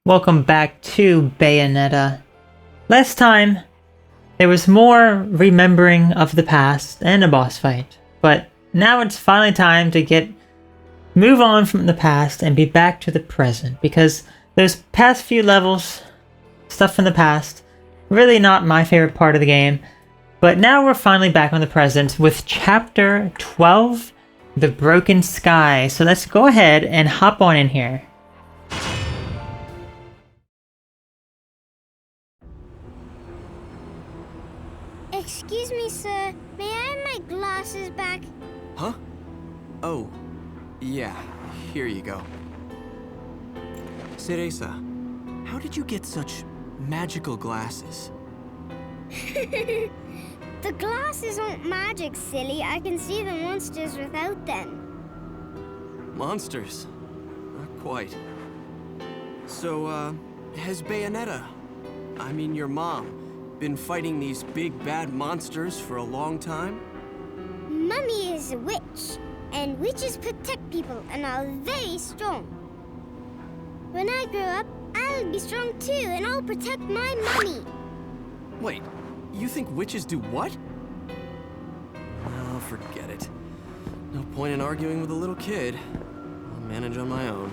Welcome back to Bayonetta. Last time, there was more remembering of the past and a boss fight, but now it's finally time to move on from the past and be back to the present, because those past few levels, stuff from the past, really not my favorite part of the game, but now we're finally back on the present with Chapter 12, The Broken Sky. So let's go ahead and hop on in here. Excuse me, sir. May I have my glasses back? Huh? Oh, yeah. Here you go. Cereza, how did you get such magical glasses? The glasses aren't magic, silly. I can see the monsters without them. Monsters? Not quite. So, has Bayonetta, I mean your mom, been fighting these big bad monsters for a long time? Mummy is a witch, and witches protect people and are very strong. When I grow up, I'll be strong too, and I'll protect my mummy. Wait, you think witches do what? Oh, forget it. No point in arguing with a little kid. I'll manage on my own.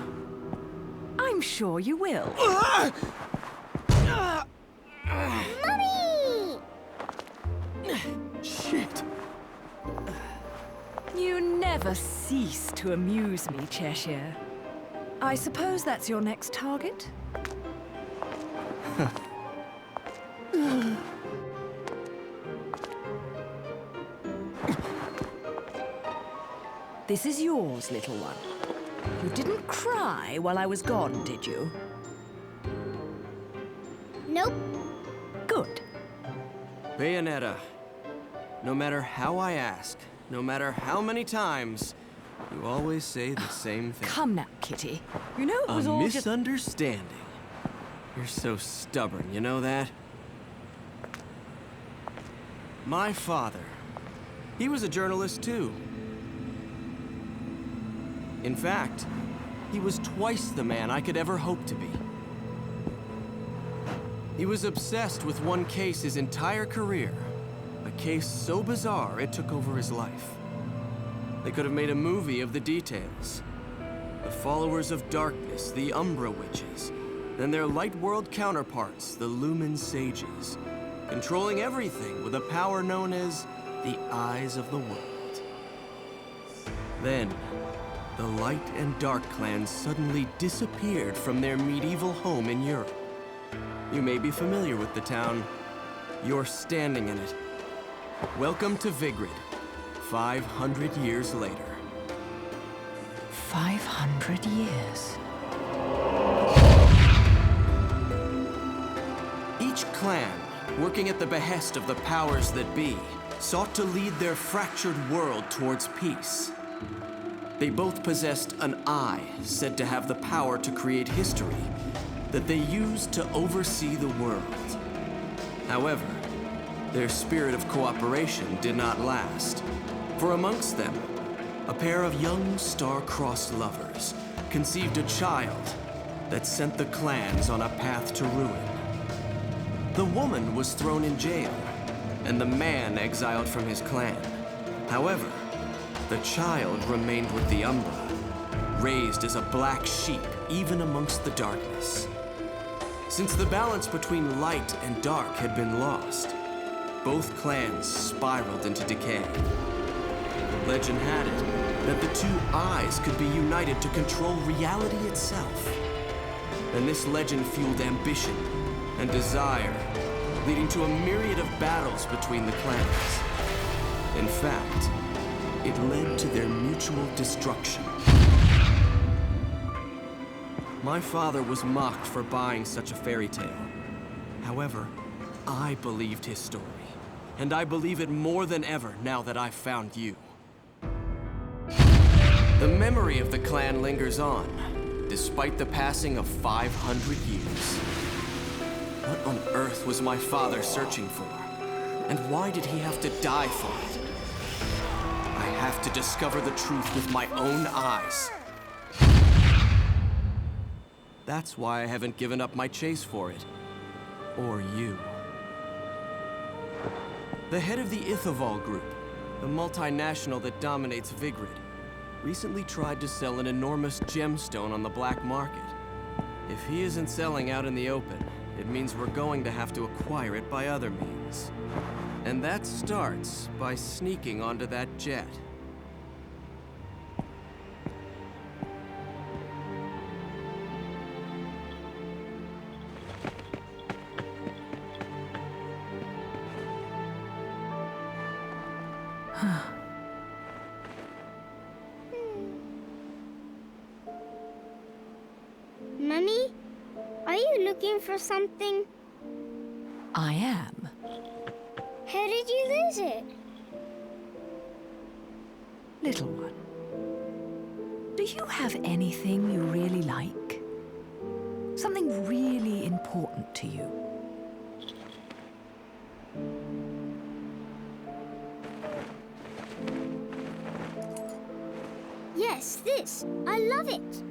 I'm sure you will. Mummy! Shit. You never cease to amuse me, Cheshire. I suppose that's your next target? This is yours, little one. You didn't cry while I was gone, did you? Nope. Good. Bayonetta, no matter how I ask, no matter how many times, you always say the same thing. Come now, Kitty. You know it was A all just... misunderstanding. You're so stubborn, you know that? My father, he was a journalist too. In fact, he was twice the man I could ever hope to be. He was obsessed with one case his entire career. A case so bizarre it took over his life. They could have made a movie of the details. The followers of darkness, the Umbra Witches, and their light world counterparts, the Lumen Sages, controlling everything with a power known as the Eyes of the World. Then, the Light and Dark clans suddenly disappeared from their medieval home in Europe. You may be familiar with the town. You're standing in it. Welcome to Vigrid, 500 years later. 500 years. Each clan, working at the behest of the powers that be, sought to lead their fractured world towards peace. They both possessed an eye said to have the power to create history that they used to oversee the world. However, their spirit of cooperation did not last, for amongst them, a pair of young star-crossed lovers conceived a child that sent the clans on a path to ruin. The woman was thrown in jail, and the man exiled from his clan. However, the child remained with the Umbra, raised as a black sheep even amongst the darkness. Since the balance between light and dark had been lost, both clans spiraled into decay. Legend had it that the two eyes could be united to control reality itself. And this legend fueled ambition and desire, leading to a myriad of battles between the clans. In fact, it led to their mutual destruction. My father was mocked for buying such a fairy tale. However, I believed his story, and I believe it more than ever now that I've found you. The memory of the clan lingers on, despite the passing of 500 years. What on earth was my father searching for? And why did he have to die for it? I have to discover the truth with my own eyes. That's why I haven't given up my chase for it. Or you. The head of the Ithavoll Group, the multinational that dominates Vigrid, recently tried to sell an enormous gemstone on the black market. If he isn't selling out in the open, it means we're going to have to acquire it by other means. And that starts by sneaking onto that jet. Mummy, are you looking for something? I am. How did you lose it? Little one, do you have anything you really like? Something really important to you? Yes, this. I love it.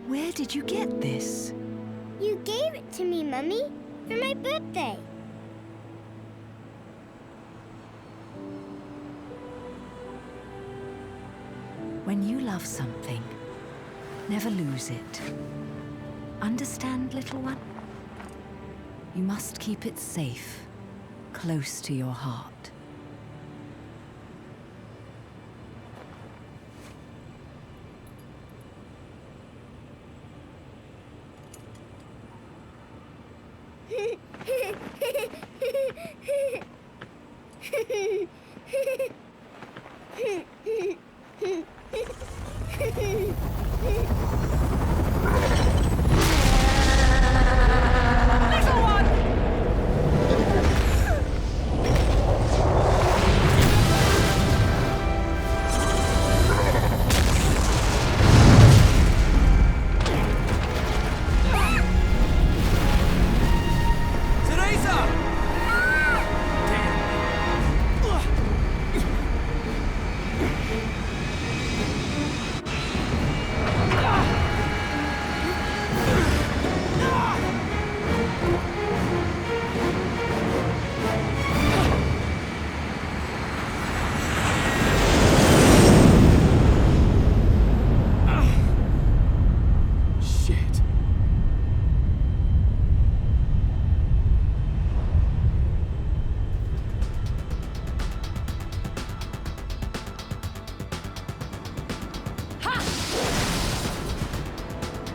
Where did you get this? You gave it to me, Mummy, for my birthday. When you love something, never lose it. Understand, little one? You must keep it safe, close to your heart.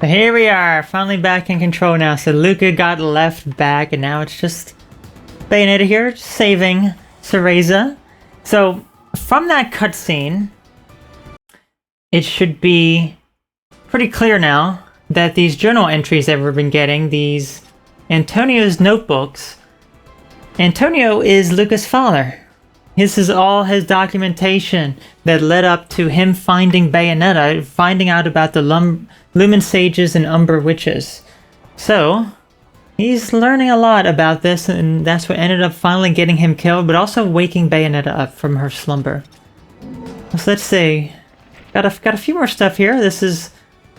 But here we are, finally back in control now. So Luca got left back, and now it's just Bayonetta here, saving Cereza. So from that cutscene, it should be pretty clear now that these journal entries that we've been getting, these Antonio's notebooks, Antonio is Luca's father. This is all his documentation that led up to him finding Bayonetta, finding out about the Lumen Sages and Umber Witches. So, he's learning a lot about this, and that's what ended up finally getting him killed, but also waking Bayonetta up from her slumber. So let's see. Got a few more stuff here. This is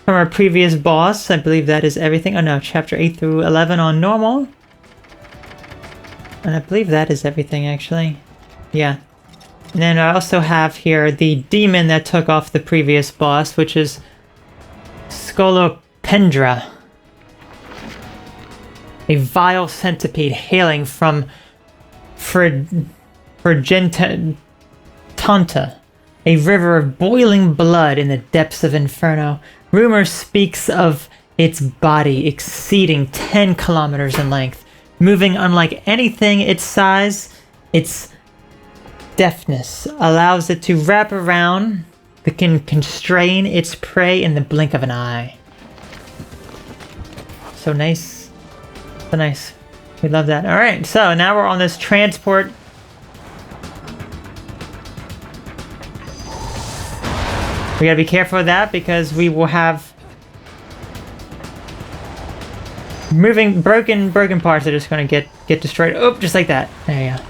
from our previous boss. I believe that is everything. Oh no, chapter 8 through 11 on normal. And I believe that is everything, actually. Yeah. And then I also have here the demon that took off the previous boss, which is Scolopendra. A vile centipede hailing from Frigentanta, a river of boiling blood in the depths of Inferno. Rumor speaks of its body exceeding 10 kilometers in length, moving unlike anything its size. Its deftness allows it to wrap around that can constrain its prey in the blink of an eye. So nice. So nice. We love that. Alright, so now we're on this transport. We gotta be careful of that because we will have broken parts are just gonna get destroyed. Oh, just like that. There you go.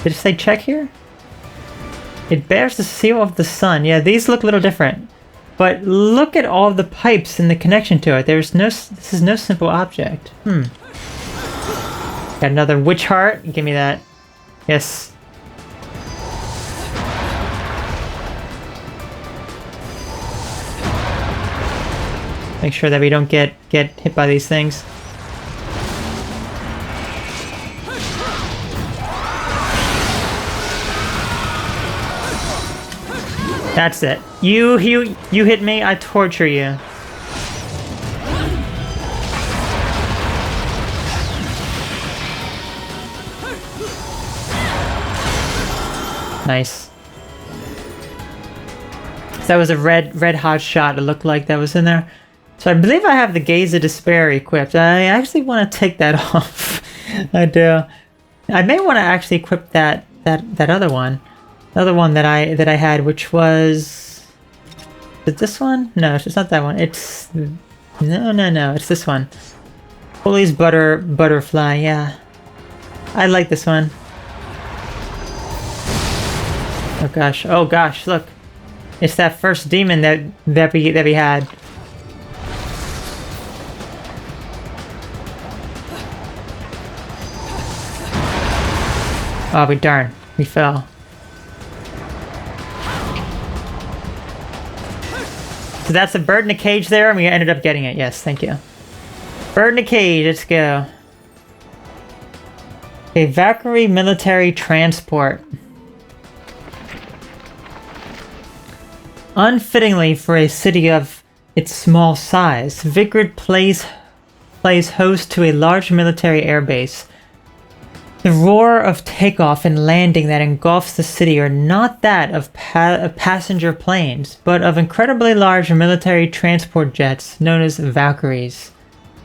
Did it say check here? It bears the seal of the sun. Yeah, these look a little different. But look at all the pipes and the connection to it. This is no simple object. Got another witch heart. Give me that. Yes. Make sure that we don't get hit by these things. That's it. You hit me, I torture you. Nice. That was a red hot shot. It looked like that was in there. So I believe I have the Gaze of Despair equipped. I actually want to take that off. I do. I may want to actually equip that other one. The other one that I had, which was... Is it this one? No, it's not that one. It's... No. It's this one. Holy's Butterfly, yeah. I like this one. Oh gosh, look. It's that first demon that we had. Oh, darn. We fell. So that's a bird in a cage there, and we ended up getting it. Yes, thank you. Bird in a cage, let's go. A Valkyrie military transport. Unfittingly for a city of its small size, Vigrid plays host to a large military airbase. The roar of takeoff and landing that engulfs the city are not that of passenger planes, but of incredibly large military transport jets known as Valkyries.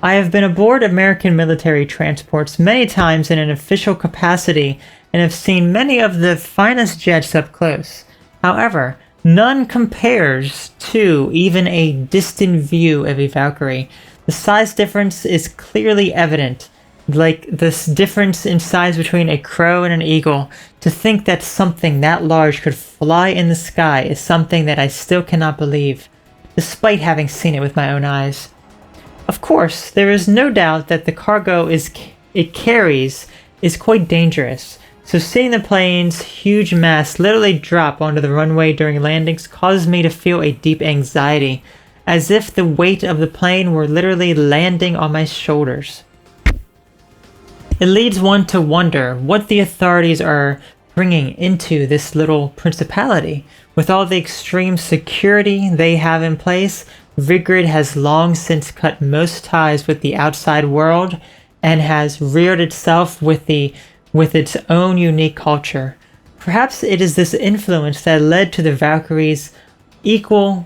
I have been aboard American military transports many times in an official capacity and have seen many of the finest jets up close. However, none compares to even a distant view of a Valkyrie. The size difference is clearly evident. Like this difference in size between a crow and an eagle. To think that something that large could fly in the sky is something that I still cannot believe, despite having seen it with my own eyes. Of course, there is no doubt that the cargo it carries is quite dangerous, so seeing the plane's huge mass literally drop onto the runway during landings caused me to feel a deep anxiety, as if the weight of the plane were literally landing on my shoulders. It leads one to wonder what the authorities are bringing into this little principality. With all the extreme security they have in place, Vigrid has long since cut most ties with the outside world and has reared itself with its own unique culture. Perhaps it is this influence that led to the Valkyries' equally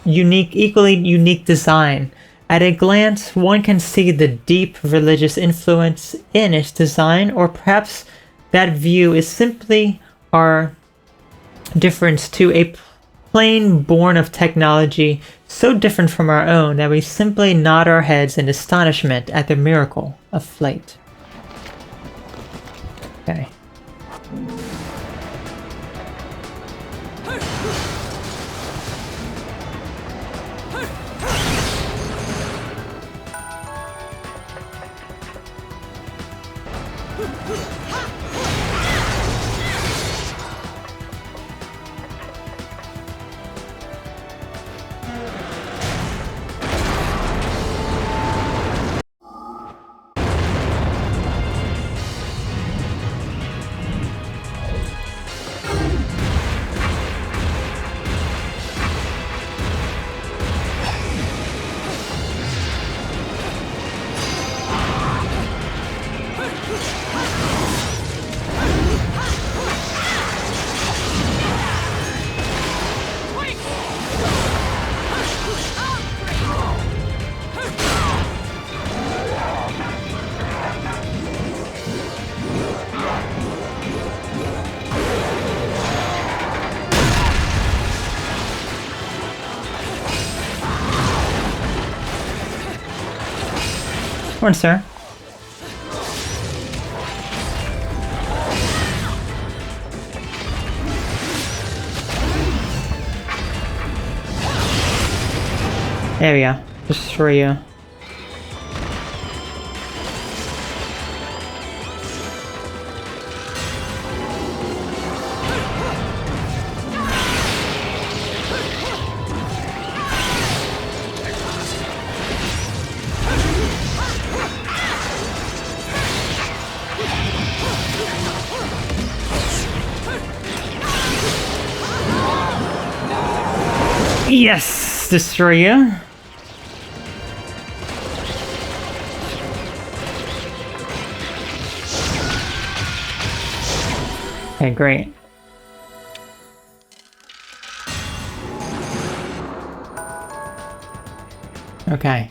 unique design. At a glance, one can see the deep religious influence in its design, or perhaps that view is simply our difference to a plane born of technology so different from our own that we simply nod our heads in astonishment at the miracle of flight. Okay. Come on, sir. There we go. Destroy you. Yes! Destroy you. Okay, great. Okay.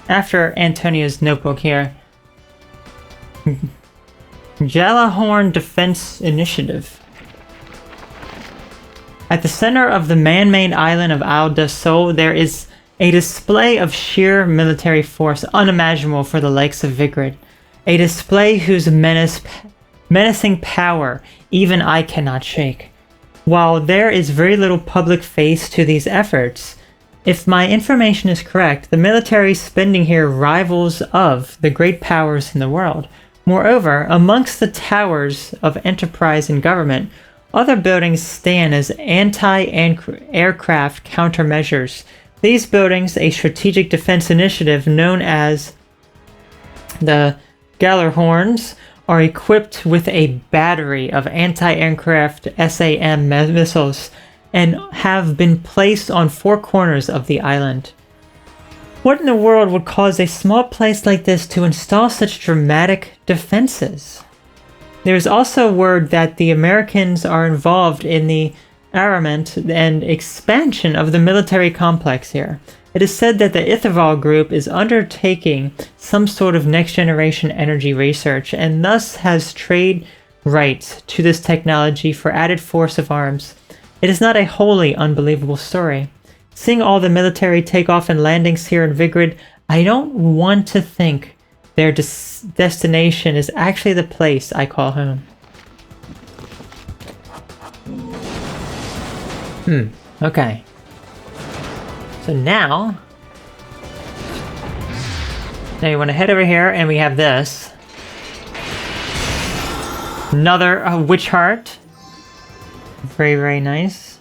After Antonio's notebook here. Jalahorn Defense Initiative. At the center of the man-made island of Isla Del Sol, there is a display of sheer military force unimaginable for the likes of Vigrid. A display whose menacing power even I cannot shake. While there is very little public face to these efforts, if my information is correct, the military spending here rivals of the great powers in the world. Moreover, amongst the towers of enterprise and government, other buildings stand as anti-aircraft countermeasures. These buildings, a strategic defense initiative known as the Gallerhorns, are equipped with a battery of anti-aircraft SAM missiles and have been placed on 4 corners of the island. What in the world would cause a small place like this to install such dramatic defenses? There is also word that the Americans are involved in the armament and expansion of the military complex here. It is said that the Ithaval group is undertaking some sort of next-generation energy research and thus has trade rights to this technology for added force of arms. It is not a wholly unbelievable story. Seeing all the military takeoff and landings here in Vigrid, I don't want to think their destination is actually the place I call home. Okay. So now you want to head over here and we have this. Another witch heart. Very, very nice.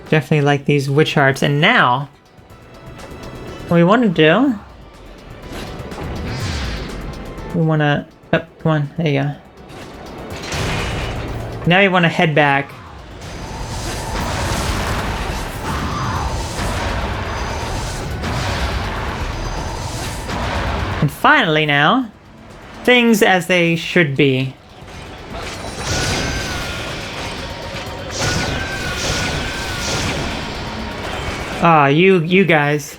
Definitely like these witch hearts. And now, what we want to do, we want to, oh, come on, there you go. Now you want to head back. And finally now, things as they should be. Ah, you guys.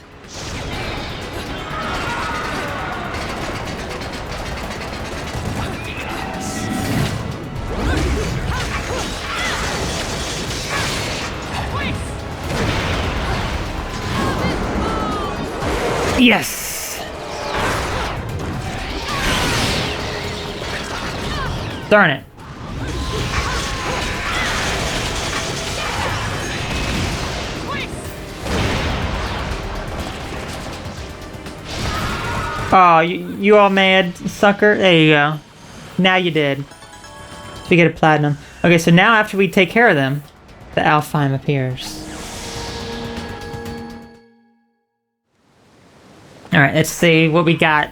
Yes! Darn it. Oh, you all mad, sucker? There you go. Now you did. So we get a platinum. Okay, so now after we take care of them, the Alfheim appears. Alright, let's see what we got.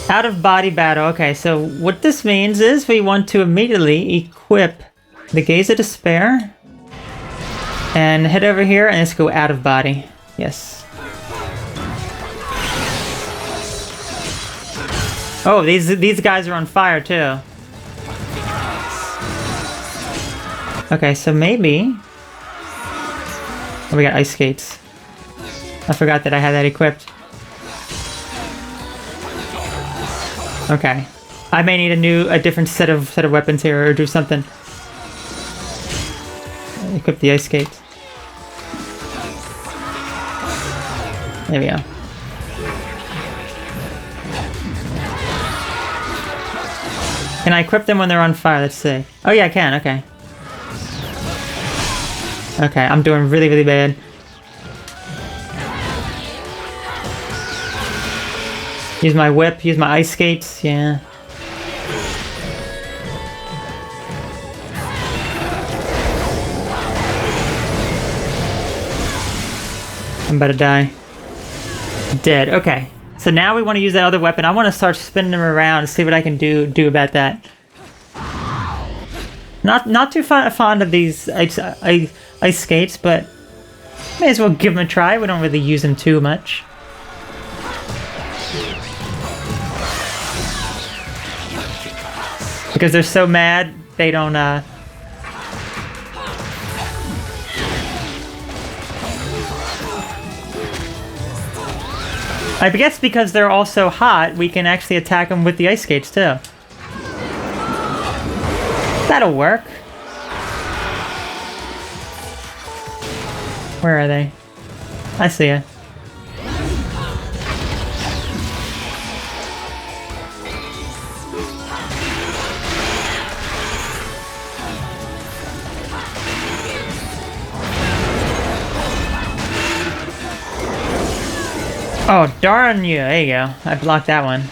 Out of body battle. Okay, so what this means is we want to immediately equip the Gaze of Despair. And head over here and let's go out of body. Yes. Oh, these guys are on fire too. Okay, so maybe... Oh, we got ice skates. I forgot that I had that equipped. Okay. I may need a different set of weapons here, or do something. Equip the ice skates. There we go. Can I equip them when they're on fire? Let's see. Oh yeah, I can. Okay. Okay, I'm doing really, really bad. Use my whip, use my ice skates, yeah. I'm about to die. Dead, okay. So now we want to use that other weapon. I want to start spinning them around and see what I can do about that. Not too fond of these ice skates, but may as well give them a try. We don't really use them too much. Because they're so mad, they don't, I guess because they're all so hot, we can actually attack them with the ice skates, too. That'll work. Where are they? I see ya. Oh, darn you. There you go. I blocked that one.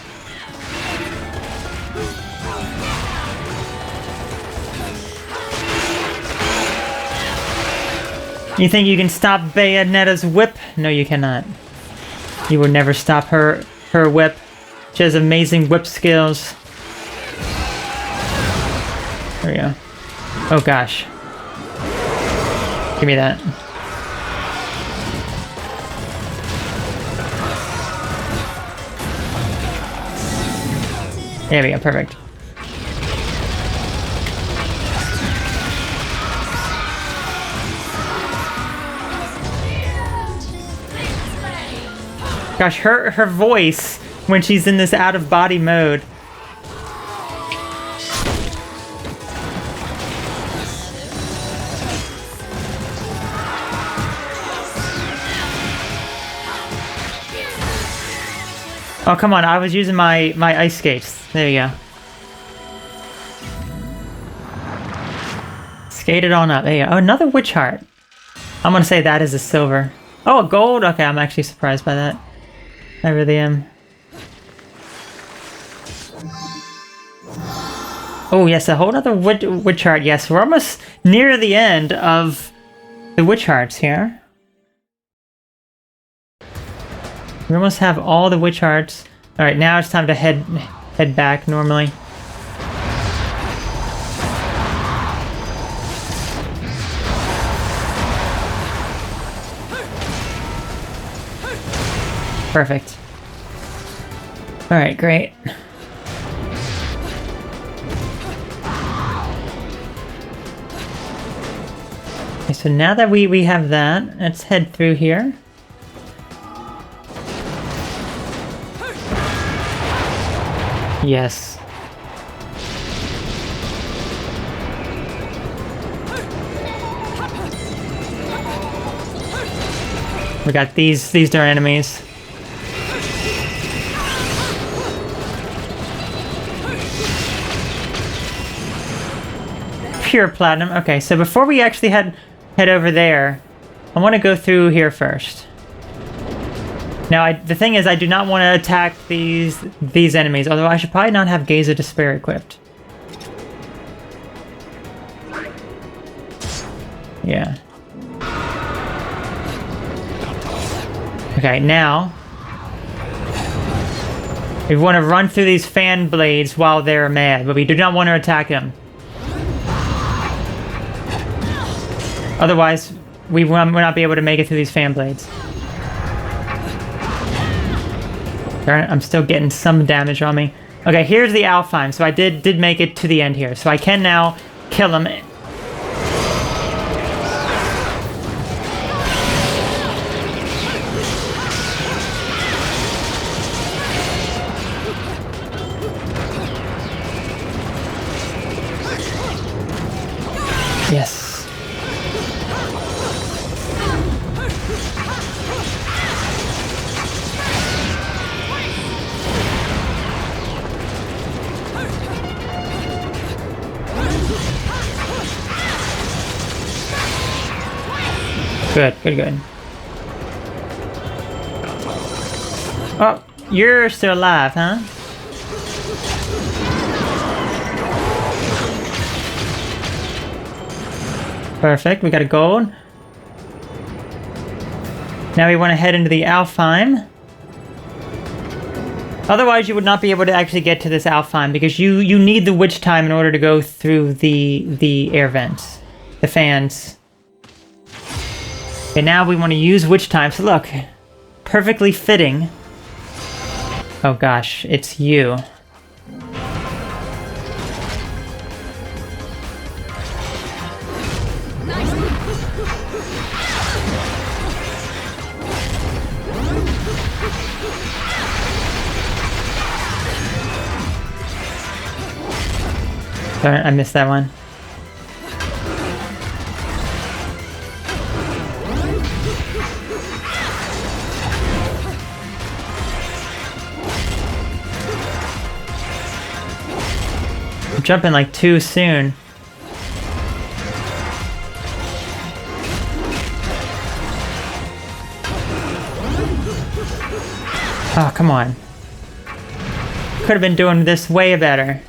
You think you can stop Bayonetta's whip? No, you cannot. You will never stop her whip. She has amazing whip skills. There we go. Oh gosh. Give me that. There we go, perfect. Gosh, her voice when she's in this out-of-body mode. Oh, come on, I was using my ice skates. There you go. Skated on up. There you go. Oh, another witch heart. I'm gonna say that is a silver. Oh, a gold? Okay, I'm actually surprised by that. I really am. Oh, yes, a whole other witch heart. Yes, we're almost near the end of the witch hearts here. We almost have all the witch hearts. Alright, now it's time to head back normally. Perfect. Alright, great. Okay, so now that we have that, let's head through here. Yes. We got these are enemies. Pure platinum. Okay, so before we actually head over there, I want to go through here first. Now, the thing is, I do not want to attack these enemies, although I should probably not have Gaze of Despair equipped. Yeah. Okay, now we want to run through these fan blades while they're mad, but we do not want to attack them. Otherwise, we will not be able to make it through these fan blades. Darn it, I'm still getting some damage on me. Okay, here's the Alfheim, so I did make it to the end here, so I can now kill him. Good, good, good. Oh, you're still alive, huh? Perfect, we got a gold. Now we want to head into the Alfheim. Otherwise, you would not be able to actually get to this Alfheim because you need the witch time in order to go through the air vents, the fans. Okay, now we want to use witch time. So look, perfectly fitting. Oh gosh, it's you. Sorry, I missed that one. I'm jumping like too soon. Oh, come on. Could have been doing this way better.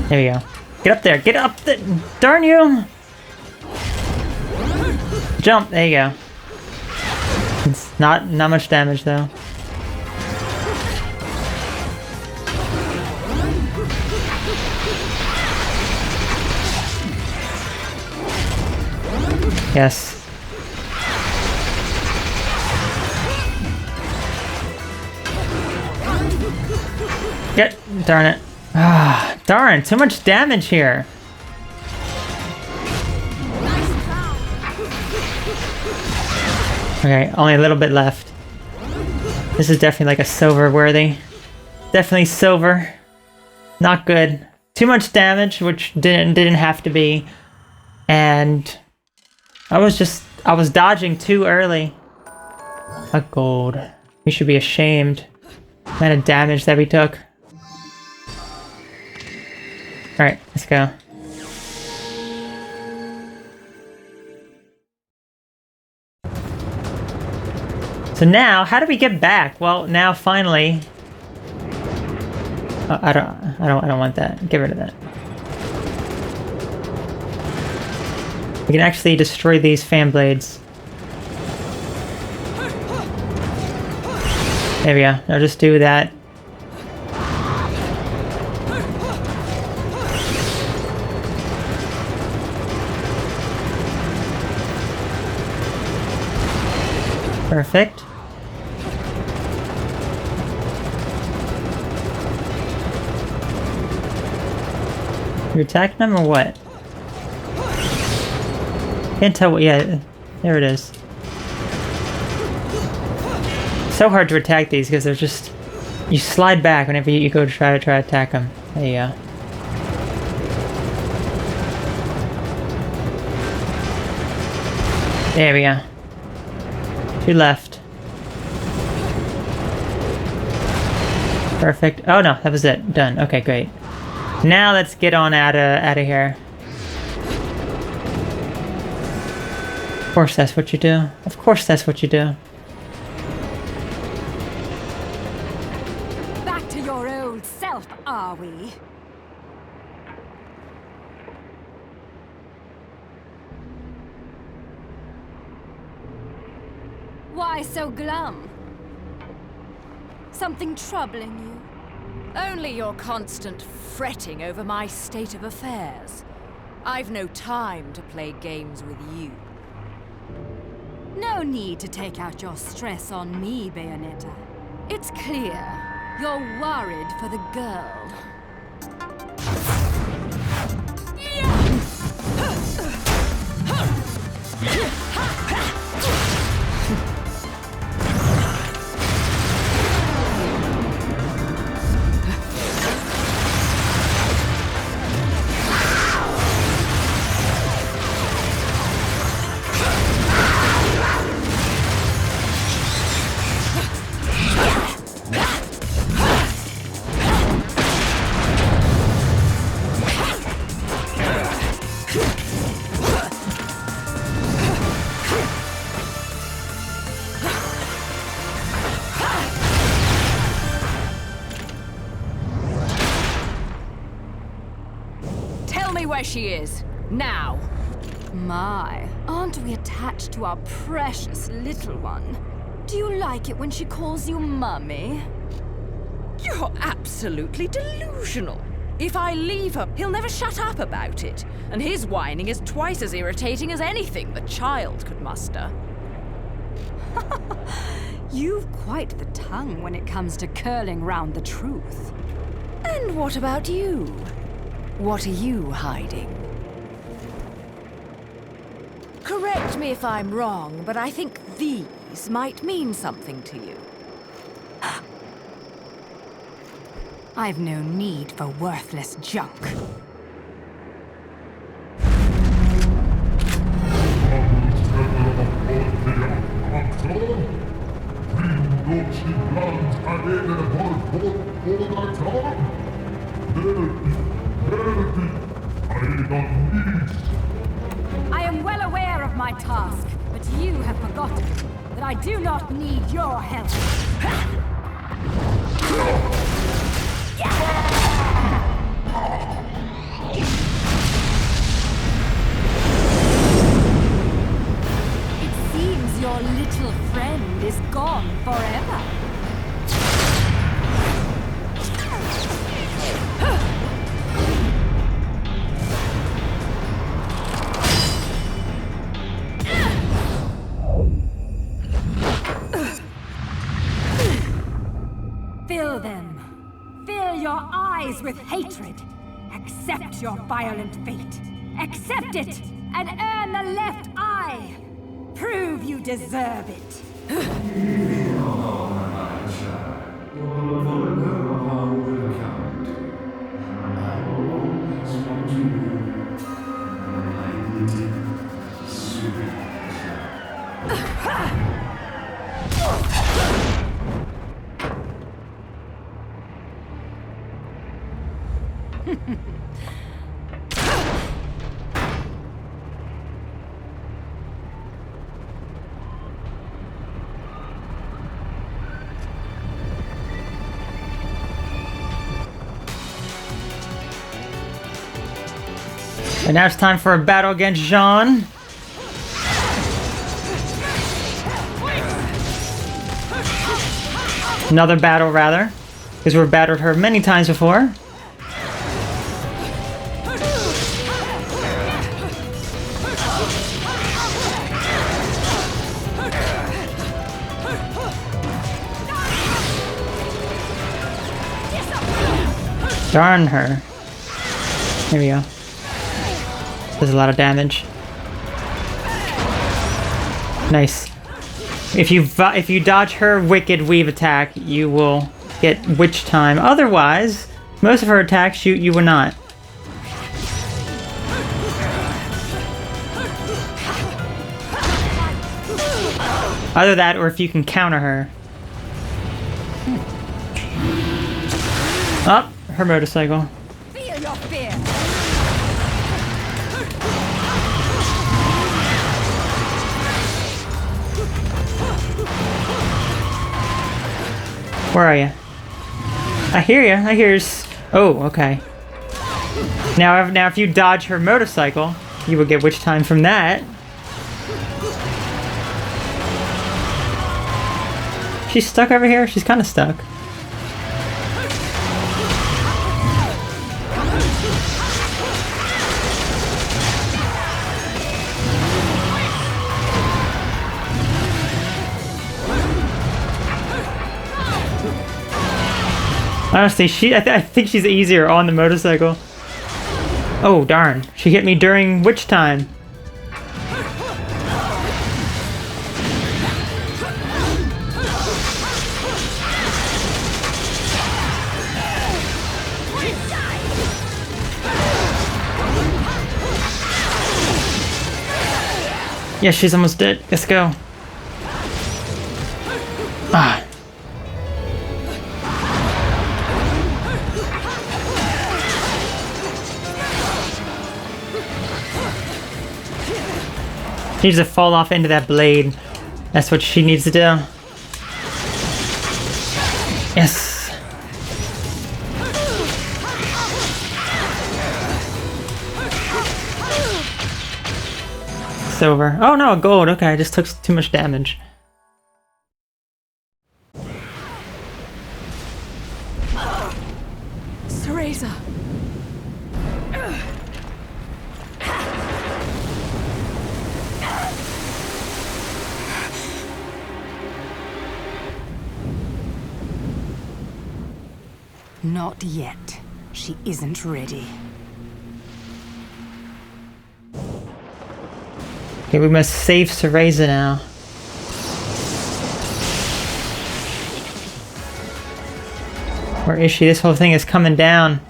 There you go. Get up there. Get up there. Darn you. Jump. There you go. It's not much damage though. Yes. Get. Darn it. Ah, darn, too much damage here. Okay, only a little bit left. This is definitely like a silver worthy. Definitely silver. Not good. Too much damage, which didn't have to be. And I was dodging too early. A gold. We should be ashamed. The amount of damage that we took. Alright, let's go. So now, how do we get back? Well, now finally... Oh, I don't want that. Get rid of that. We can actually destroy these fan blades. There we go. I'll just do that. Perfect. You attack them or what? Can't tell what. Yeah, there it is. So hard to attack these because they're just. You slide back whenever you go to try to attack them. There you go. There we go. Two left. Perfect. Oh no, that was it. Done. Okay, great. Now let's get on out of here. Of course that's what you do. Of course that's what you do. Back to your old self, are we? Why so glum? Something troubling you? Only your constant fretting over my state of affairs. I've no time to play games with you. No need to take out your stress on me, Bayonetta. It's clear you're worried for the girl. where she is. Now. My, aren't we attached to our precious little one? Do you like it when she calls you Mummy? You're absolutely delusional. If I leave her, he'll never shut up about it. And his whining is twice as irritating as anything the child could muster. You've quite the tongue when it comes to curling round the truth. And what about you? What are you hiding? Correct me if I'm wrong, but I think these might mean something to you. I've no need for worthless junk. I am well aware of my task, but you have forgotten that I do not need your help. It seems your little friend is gone forever. Fill them. Fill your eyes with hatred. Accept your violent fate. Accept it and earn the left eye. Prove you deserve it. And now it's time for a battle against Jean. Another battle, rather. Because we've battled her many times before. Darn her. Here we go. Does a lot of damage. Nice. If you dodge her wicked weave attack, you will get witch time. Otherwise, most of her attacks you will not. Either that, or if you can counter her. Oh, her motorcycle. Feel your fear. Where are you? I hear you. I hear. Oh, okay. Now, if you dodge her motorcycle, you will get witch time from that. She's stuck over here. She's kind of stuck. Honestly, I think she's easier on the motorcycle. Oh, darn. She hit me during witch time. Yeah, she's almost dead. Let's go. Ah. She needs to fall off into that blade. That's what she needs to do. Yes. silver. Oh no, gold. Okay, I just took too much damage. Cereza! Not yet. She isn't ready. Okay, we must save Cereza now. Where is she? This whole thing is coming down.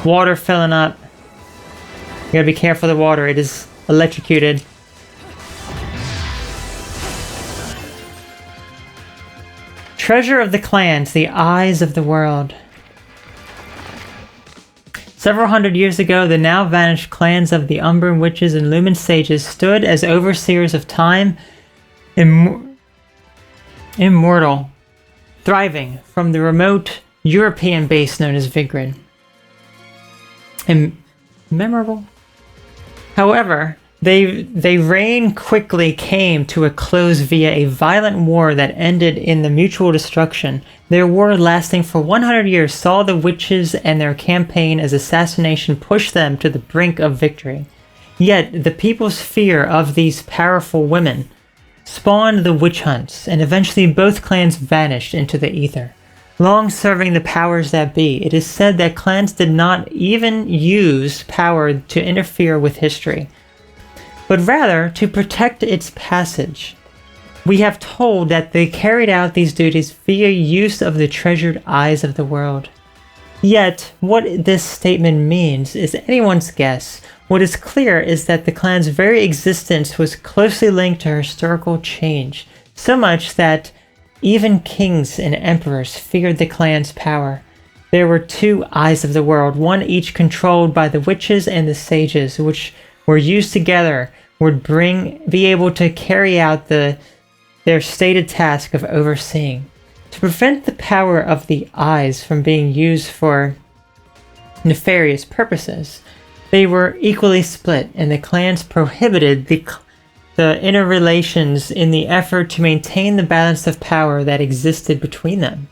Water filling up. You gotta be careful of the water. It is electrocuted. Treasure of the clans, the eyes of the world. Several hundred years ago, the now vanished clans of the Umbran Witches and Lumen Sages stood as overseers of time, immortal, thriving from the remote European base known as Vigrid. Memorable? However, their reign quickly came to a close via a violent war that ended in the mutual destruction. Their war, lasting for 100 years, saw the witches and their campaign as assassination push them to the brink of victory. Yet, the people's fear of these powerful women spawned the witch hunts, and eventually both clans vanished into the ether. Long serving the powers that be, it is said that clans did not even use power to interfere with history, but rather to protect its passage. We have told that they carried out these duties via use of the treasured eyes of the world. Yet, what this statement means is anyone's guess. What is clear is that the clan's very existence was closely linked to historical change, so much that even kings and emperors feared the clan's power. There were two eyes of the world, one each controlled by the witches and the sages, which were used together would be able to carry out their stated task of overseeing. To prevent the power of the eyes from being used for nefarious purposes, they were equally split, and the clans prohibited the interrelations in the effort to maintain the balance of power that existed between them.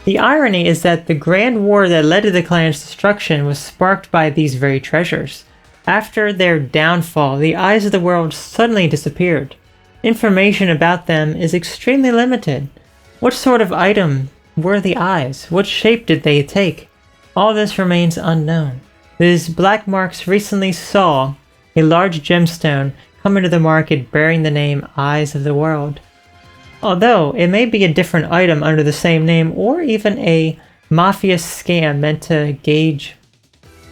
The irony is that the grand war that led to the clan's destruction was sparked by these very treasures. After their downfall, the eyes of the world suddenly disappeared. Information about them is extremely limited. What sort of item were the eyes? What shape did they take? All this remains unknown. These black marks recently saw a large gemstone come into the market bearing the name Eyes of the World. Although it may be a different item under the same name, or even a mafia scam meant to gauge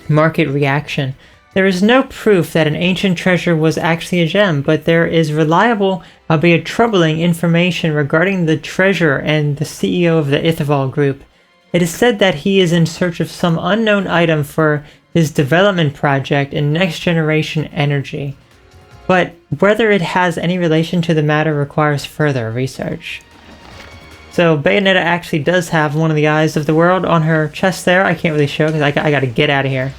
market reaction, there is no proof that an ancient treasure was actually a gem, but there is reliable, albeit troubling, information regarding the treasure and the CEO of the Ithaval group. It is said that he is in search of some unknown item for his development project in next-generation energy, but whether it has any relation to the matter requires further research. So Bayonetta actually does have one of the eyes of the world on her chest there. I can't really show because I gotta get out of here.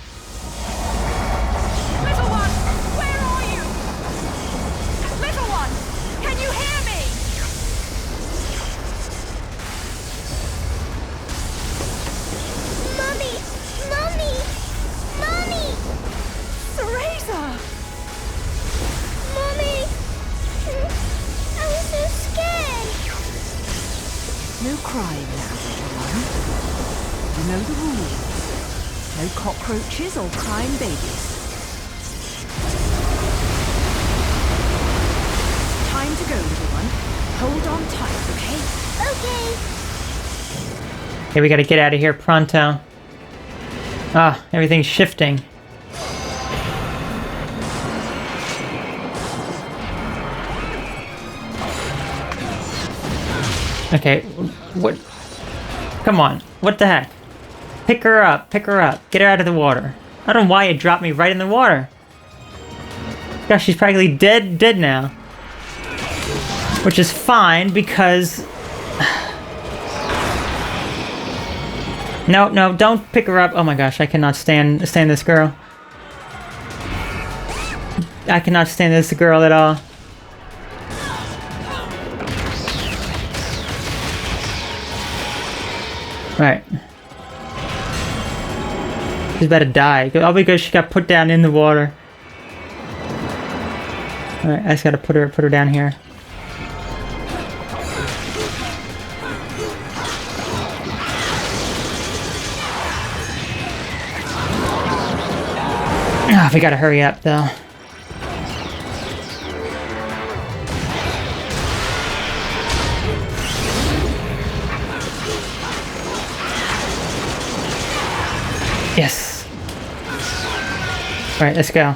No crying now, little one. You know the rules. No cockroaches or crying babies. Time to go, little one. Hold on tight, okay? Okay. Okay, we gotta get out of here pronto. Ah, everything's shifting. Okay, what? Come on, what the heck? Pick her up, get her out of the water. I don't know why it dropped me right in the water. Gosh, she's practically dead now. Which is fine, because... No, don't pick her up. Oh my gosh, I cannot stand this girl. I cannot stand this girl at all. Right. She's about to die. All because she got put down in the water. Alright, I just gotta put her down here. Ah, we gotta hurry up though. Yes. Alright, let's go.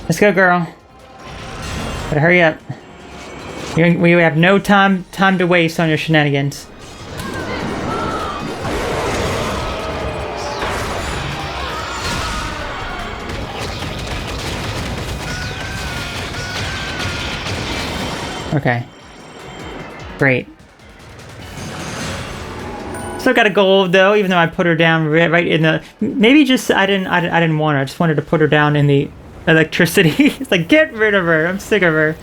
Let's go, girl. Gotta hurry up. We have no time to waste on your shenanigans. Okay. Great. Still got a gold though, even though I put her down right in the. Maybe just I didn't want her. I just wanted to put her down in the electricity. It's like, get rid of her. I'm sick of her.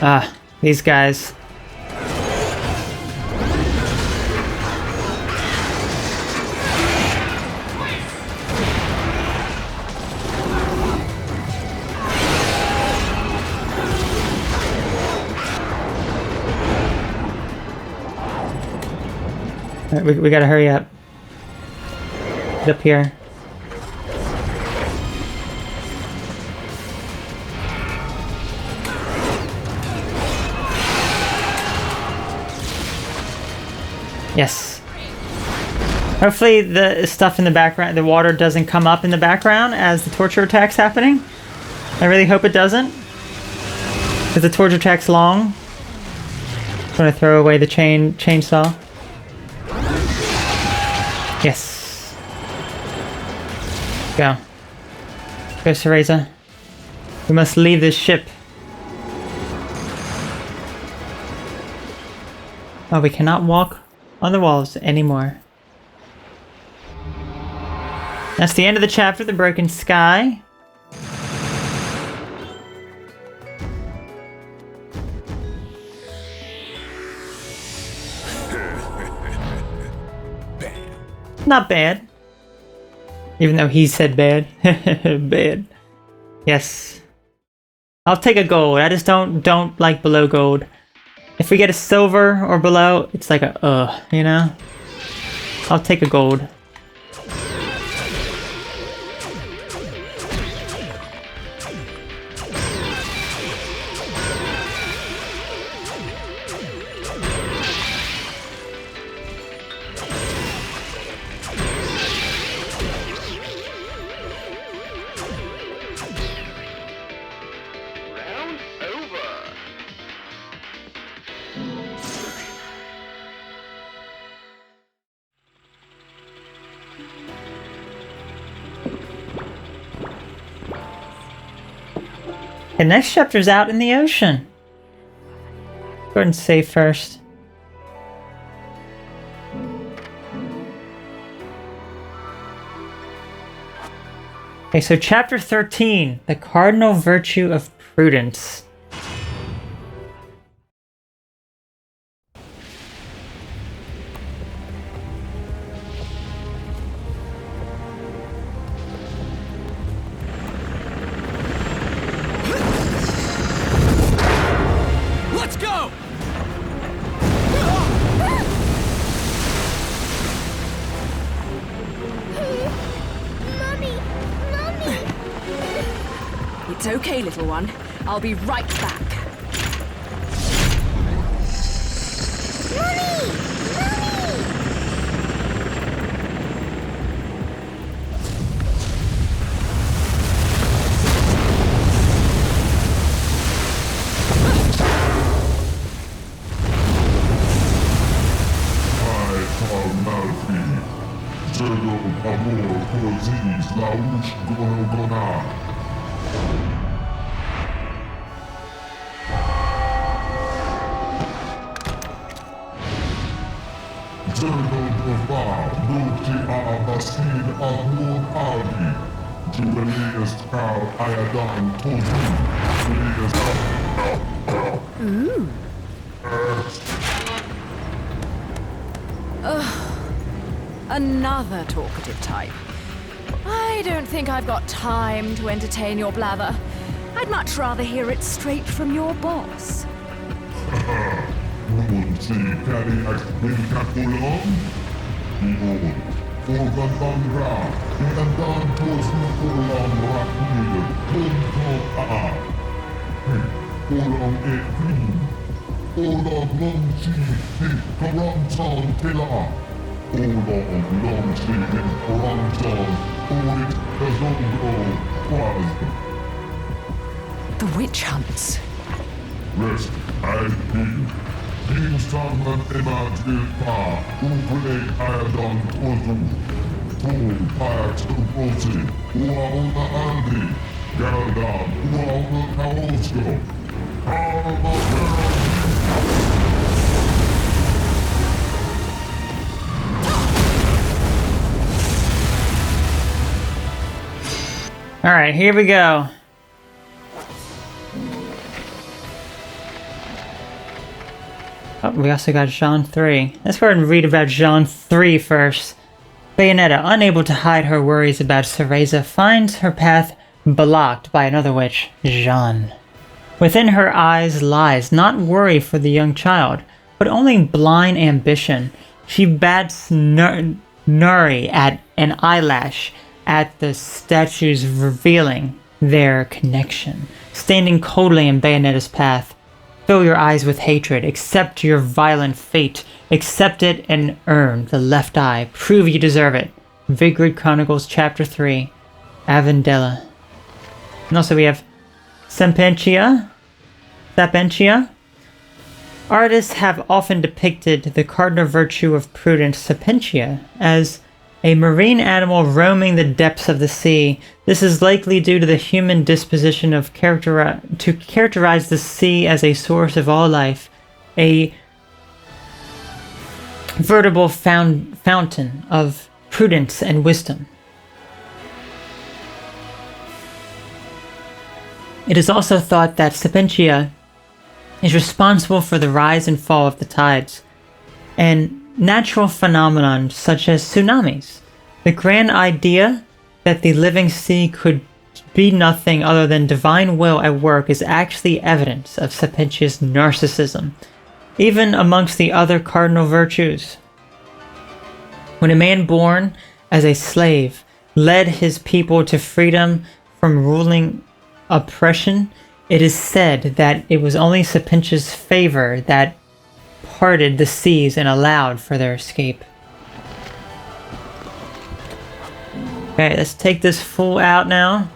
Ah, these guys. We gotta hurry up. Get up here. Yes. Hopefully the stuff in the background, the water doesn't come up in the background as the torture attack's happening. I really hope it doesn't. Because the torture attack's long. I'm gonna throw away the chainsaw. Yes. Go. Go, Cereza. We must leave this ship. Oh, we cannot walk on the walls anymore. That's the end of the chapter, The Broken Sky. Not bad. Even though he said bad. Bad. Yes. I'll take a gold. I just don't like below gold. If we get a silver or below, it's like a you know? I'll take a gold. The next chapter's out in the ocean. Go ahead and save first. Okay, so chapter 13, the cardinal virtue of prudence. It's okay, little one. I'll be right back. Mommy! Eternal Bava, Nukti Abaskin Agur Adi, Jubileus Kal Ayadan Tozu, Another talkative type. I don't think I've got time to entertain your blather. I'd much rather hear it straight from your boss. Prudence, Caddy X Vincaculum, Behold, Forvan Van Ra, Inandan Tosu Kulam Rakmir, Punto A, Kulam E Green, Ola Glomchi, Karantan Tila, Ola Glomchi, Karantan, Orit Kazongo, Quaz. The witch hunts. Rest, I hear. Instagram image pa, Google Ayadon Tozu, Tool Pax Uposi, Uauna Andi, Gardan, Uauna Kaosko, Alright, here we go. Oh, we also got Jean 3. Let's go ahead and read about Jean 3 first. Bayonetta, unable to hide her worries about Cereza, finds her path blocked by another witch, Jean. Within her eyes lies not worry for the young child, but only blind ambition. She bats Nuri at an eyelash at the statues, revealing their connection. Standing coldly in Bayonetta's path, fill your eyes with hatred, accept your violent fate, accept it and earn the left eye, prove you deserve it. Vigrid Chronicles Chapter 3, Avendella. And also we have Sapientia. Artists have often depicted the cardinal virtue of Prudence, Sapientia, as a marine animal roaming the depths of the sea. This is likely due to the human disposition of to characterize the sea as a source of all life, a veritable fountain of prudence and wisdom. It is also thought that Sapientia is responsible for the rise and fall of the tides, and natural phenomenon such as tsunamis. The grand idea that the living sea could be nothing other than divine will at work is actually evidence of Sapientia's narcissism, even amongst the other cardinal virtues. When a man born as a slave led his people to freedom from ruling oppression, it is said that it was only Sapientia's favor that parted the seas and allowed for their escape. Okay, let's take this fool out now.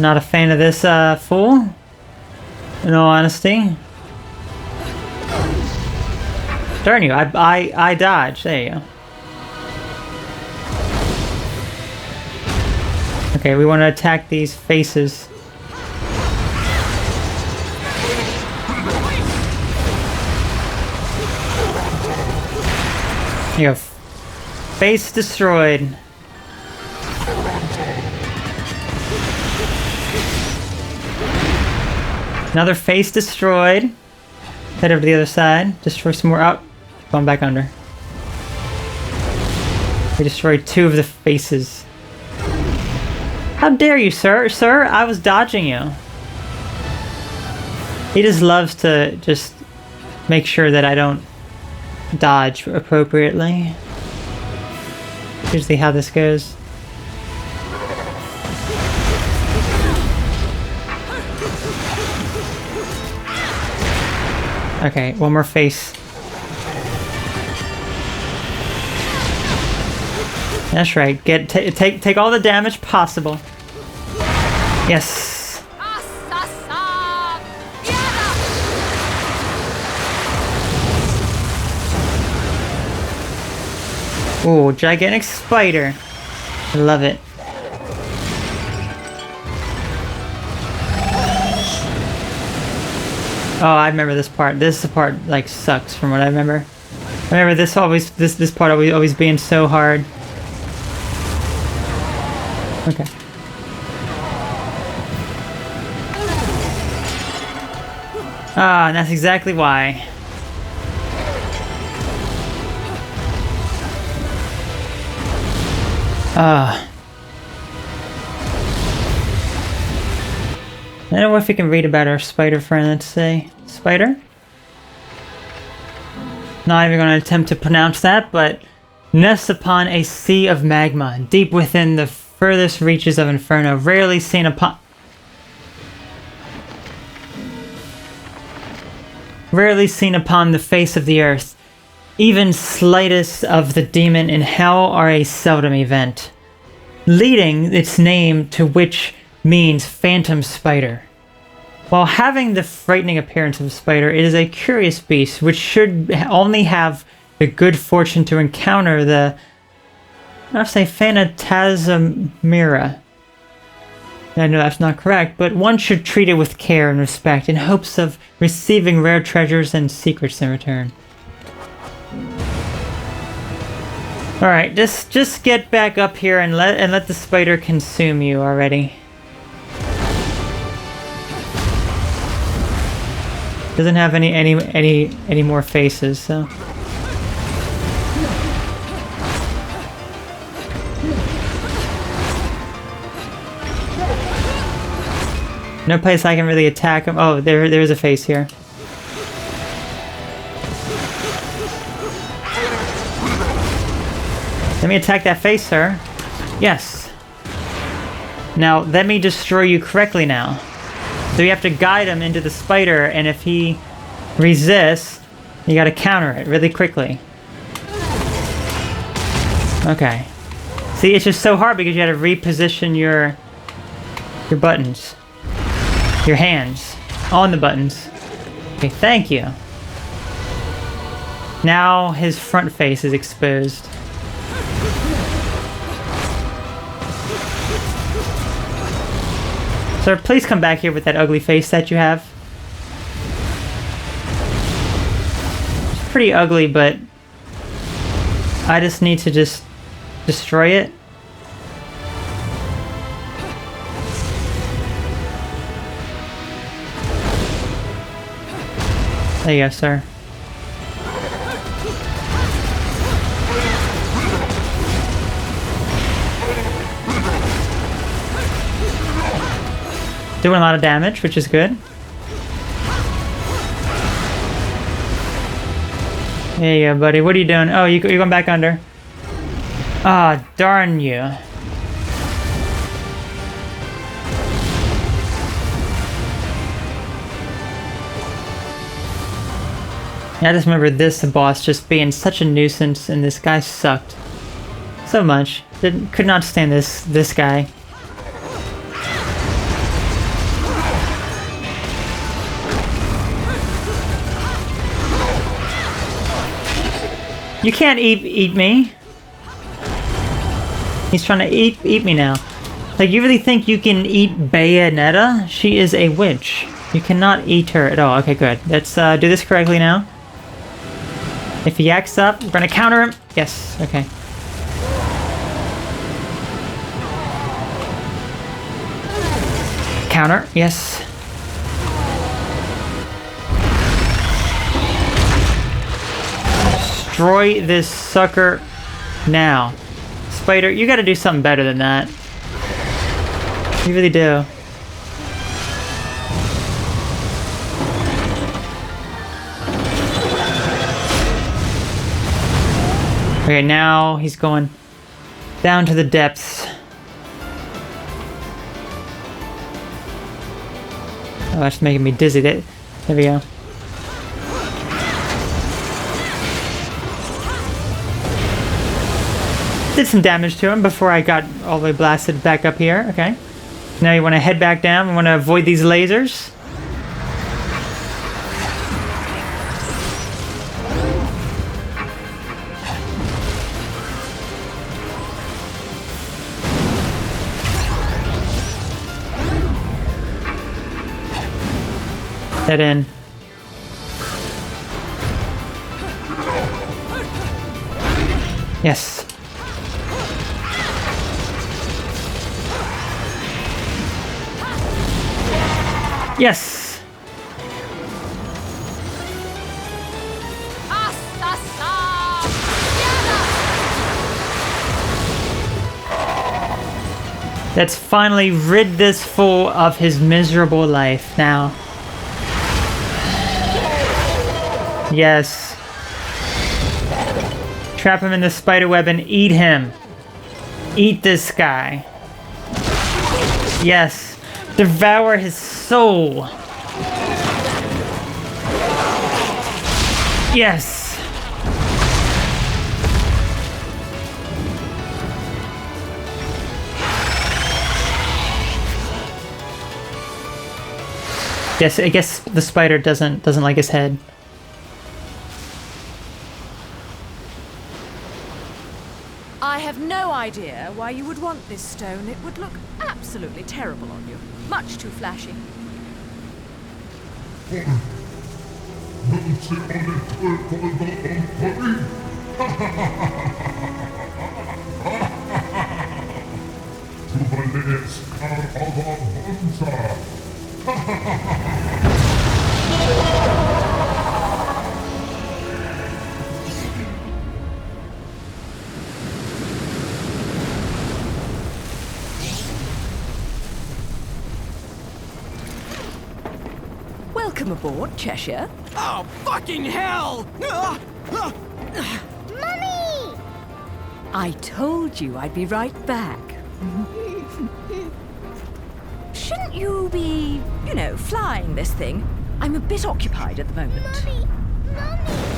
Not a fan of this fool, in all honesty. Darn you, I dodged. There you go. Okay, we want to attack these faces. You go. Face destroyed. Another face destroyed. Head over to the other side. Destroy some more. Out. Going back under. We destroyed 2 of the faces. How dare you, sir? Sir, I was dodging you. He just loves to just make sure that I don't dodge appropriately. Usually how this goes. Okay, one more face. That's right. Take all the damage possible. Yes. Ooh, gigantic spider. I love it. Oh, I remember this part. This part like sucks from what I remember. I remember this part always being so hard. Okay. Ah, and that's exactly why. I don't know if we can read about our spider friend, let's say. Spider? Not even going to attempt to pronounce that, but nests upon a sea of magma, deep within the furthest reaches of Inferno, rarely seen upon the face of the earth. Even slightest of the demon in hell are a seldom event, leading its name to which means phantom spider. While having the frightening appearance of a spider, it is a curious beast which should only have the good fortune to encounter the, I'll say, phantasmera. I know that's not correct, but one should treat it with care and respect in hopes of receiving rare treasures and secrets in return. Alright, just get back up here and let the spider consume you already. Doesn't have any more faces, so. No place I can really attack him. Oh, there's a face here. Let me attack that face, sir. Yes. Now, let me destroy you correctly now. So you have to guide him into the spider, and if he resists, you gotta counter it really quickly. Okay. See, it's just so hard because you gotta reposition your buttons. Your hands on the buttons. Okay, thank you. Now his front face is exposed. Sir, please come back here with that ugly face that you have. It's pretty ugly, but I just need to just destroy it. There you go, sir. Doing a lot of damage, which is good. There you go, buddy. What are you doing? Oh, you're going back under. Ah, darn you. I just remember this boss just being such a nuisance, and this guy sucked so much. Could not stand this guy. You can't eat me. He's trying to eat me now. Like, you really think you can eat Bayonetta? She is a witch. You cannot eat her at all. Okay, good. Let's do this correctly now. If he acts up, we're gonna counter him. Yes, okay. Counter, yes. Destroy this sucker now. Spider, you gotta do something better than that. You really do. Okay, now he's going down to the depths. Oh, that's making me dizzy. There we go. Did some damage to him before I got all the way blasted back up here. Okay. Now you want to head back down. We want to avoid these lasers. Head in. Yes. Yes! Let's finally rid this fool of his miserable life now. Yes. Trap him in the spider web and eat him. Eat this guy. Yes. Devour his soul. Yes. Yes, I guess the spider doesn't like his head. I have no idea why you would want this stone. It would look absolutely terrible on you. Much too flashy. Welcome aboard, Cheshire. Oh, fucking hell! Mummy! I told you I'd be right back. Shouldn't you be, you know, flying this thing? I'm a bit occupied at the moment. Mummy!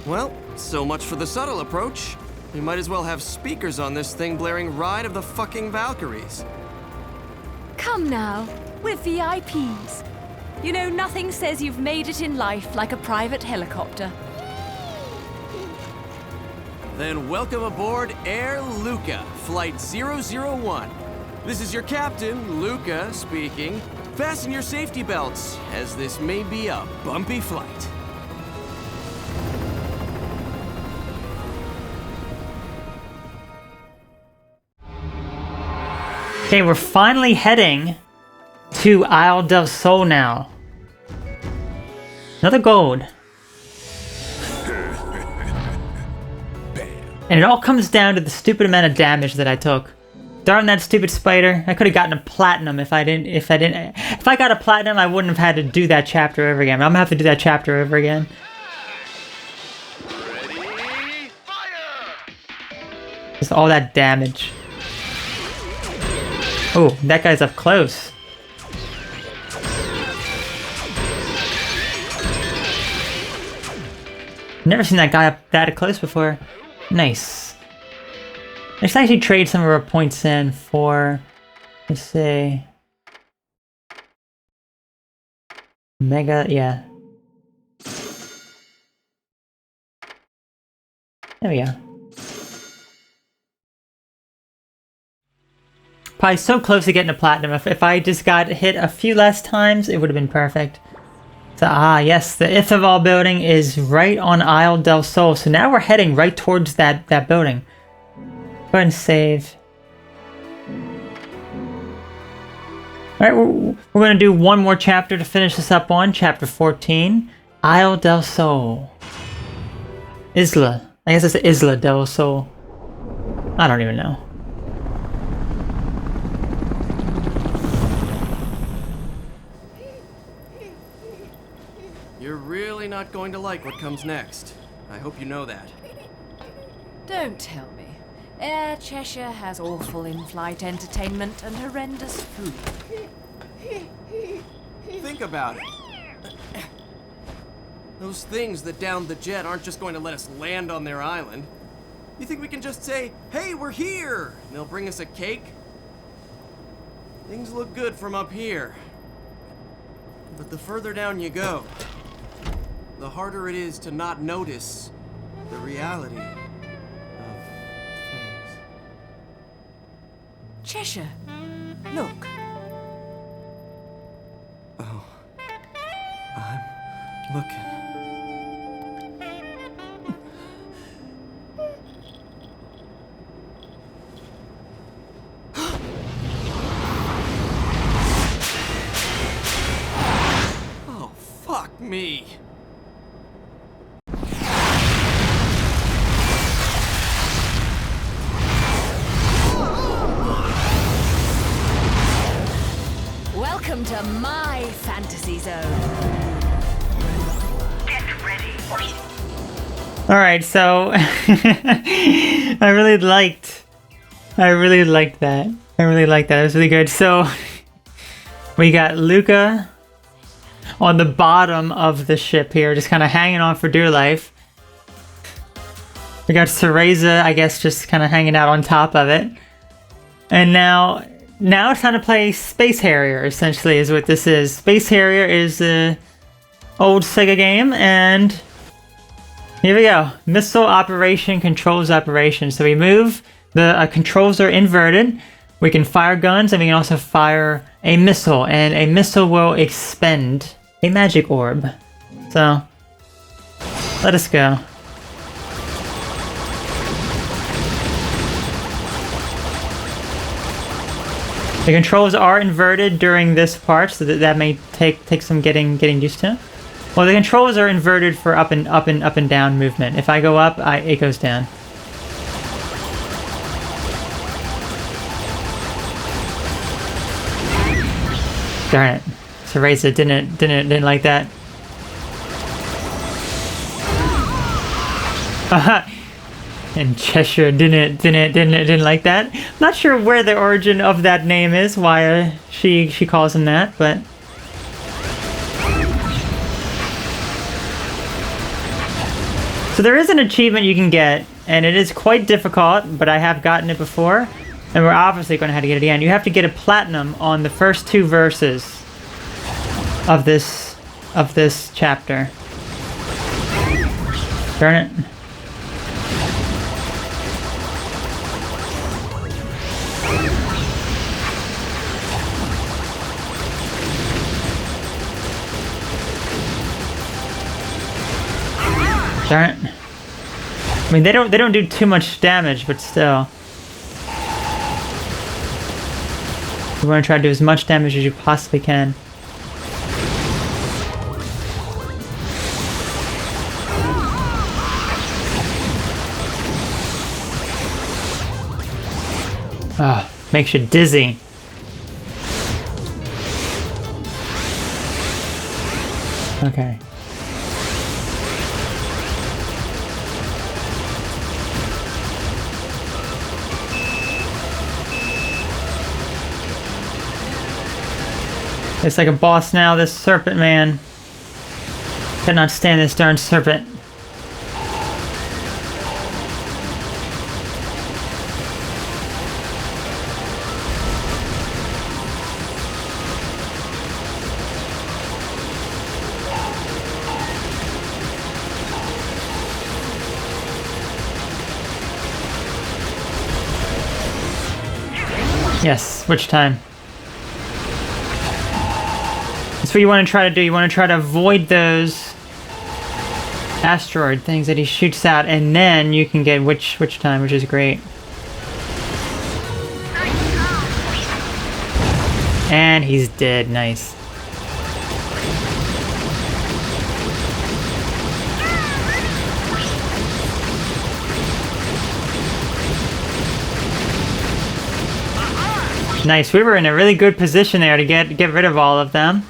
Well, so much for the subtle approach. We might as well have speakers on this thing blaring Ride of the fucking Valkyries. Come now, we're VIPs. You know, nothing says you've made it in life like a private helicopter. Then welcome aboard Air Luca, Flight 001. This is your captain, Luca, speaking. Fasten your safety belts, as this may be a bumpy flight. Okay, we're finally heading to Isla Del Sol now. Another gold. And it all comes down to the stupid amount of damage that I took. Darn that stupid spider. I could have gotten a platinum if I got a platinum, I wouldn't have had to do that chapter over again. I'm gonna have to do that chapter over again. Ready, fire! Just all that damage. Oh, that guy's up close. Never seen that guy up that close before. Nice. Let's actually trade some of our points in for, let's say, Mega, yeah. There we go. Probably so close to getting a platinum. If I just got hit a few less times, it would have been perfect. So, yes, the Ithaval building is right on Isle del Sol. So now we're heading right towards that building. Go ahead and save. Alright, we're going to do one more chapter to finish this up on. Chapter 14. Isle del Sol. Isla. I guess it's Isla del Sol. I don't even know. You're really not going to like what comes next. I hope you know that. Don't tell me. Air Cheshire has awful in-flight entertainment and horrendous food. Think about it. Those things that downed the jet aren't just going to let us land on their island. You think we can just say, "Hey, we're here," and they'll bring us a cake? Things look good from up here. But the further down you go, the harder it is to not notice the reality of things. Cheshire, Look. Oh, I'm looking. Oh, fuck me. Welcome to my fantasy zone. Get ready. Alright, so I really liked that. I really liked that. It was really good. So we got Luca on the bottom of the ship here, just kind of hanging on for dear life. We got Cereza, I guess, just kind of hanging out on top of it. And now it's time to play Space Harrier, essentially, is what this is. Space Harrier is the old Sega game, and here we go. Missile operation, controls operation. So we move, the controls are inverted. We can fire guns, and we can also fire a missile, and a missile will expend a magic orb. So, let us go. The controls are inverted during this part, so that may take some getting used to. Well, the controls are inverted for up and down movement. If I go up, it goes down. Darn it, Cereza didn't like that. And Cheshire didn't like that. Not sure where the origin of that name is, why she calls him that, but so there is an achievement you can get, and it is quite difficult, but I have gotten it before, and we're obviously going to have to get it again. You have to get a platinum on the first 2 verses of this chapter. Darn it. Darn it. I mean, they don't do too much damage, but still. You want to try to do as much damage as you possibly can. Ah, makes you dizzy. Okay. It's like a boss now, this serpent man. Cannot stand this darn serpent. Yes, which time? That's what you want to try to do. You want to try to avoid those asteroid things that he shoots out, and then you can get which time, which is great. And he's dead. Nice. Nice. We were in a really good position there to get rid of all of them.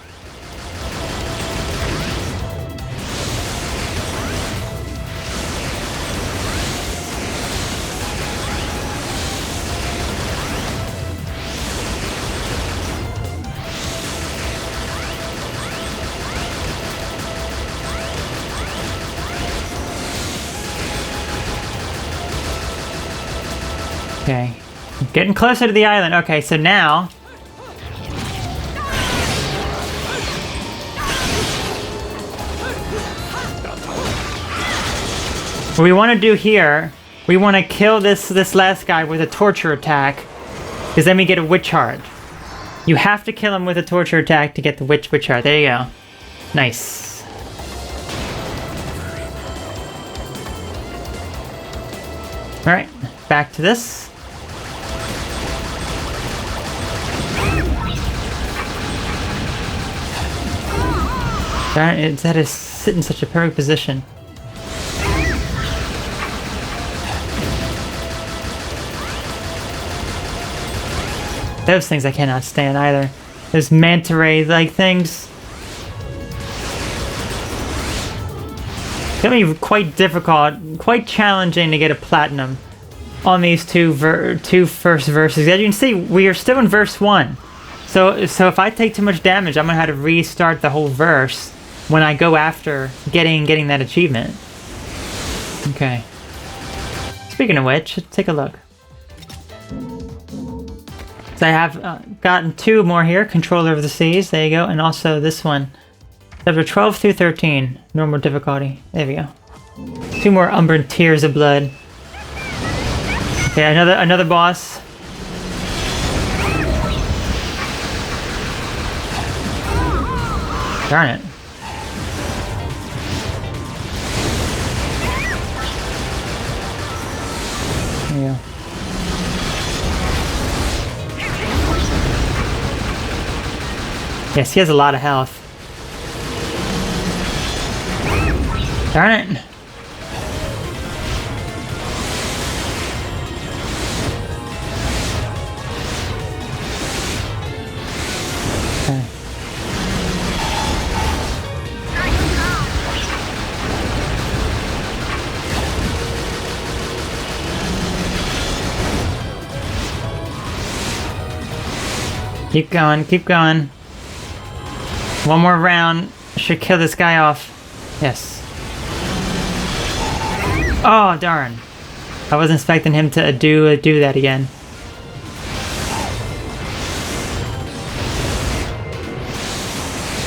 Okay. Getting closer to the island. Okay, so now... what we want to do here, we want to kill this last guy with a torture attack, because then we get a witch heart. You have to kill him with a torture attack to get the witch heart. There you go. Nice. Alright, back to this. Darn it, that is sit in such a perfect position. Those things I cannot stand either. Those manta ray-like things. It's gonna be quite difficult, quite challenging to get a platinum on these two first verses. As you can see, we are still in verse 1. So if I take too much damage, I'm gonna have to restart the whole verse when I go after getting that achievement. Okay. Speaking of which, let's take a look. So I have gotten 2 more here. Controller of the Seas, there you go, and also this one. Chapter 12 through 13, normal difficulty. There we go. 2 more Umbran Tears of Blood. Okay, another boss. Darn it. There you go. Yes, he has a lot of health. Darn it. Okay. Keep going, keep going. One more round should kill this guy off. Yes. Oh, darn. I wasn't expecting him to do that again.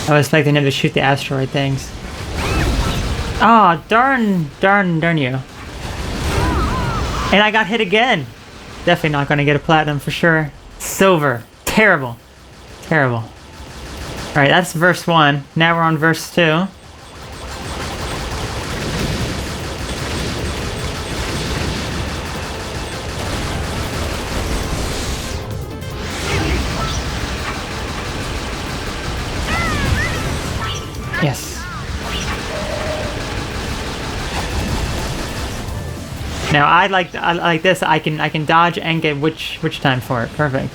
I was expecting him to shoot the asteroid things. Oh, darn you. And I got hit again. Definitely not going to get a platinum for sure. Silver. Terrible. Terrible. Alright, that's verse 1. Now we're on verse 2. Yes. Now I like this. I can dodge and get witch time for it. Perfect.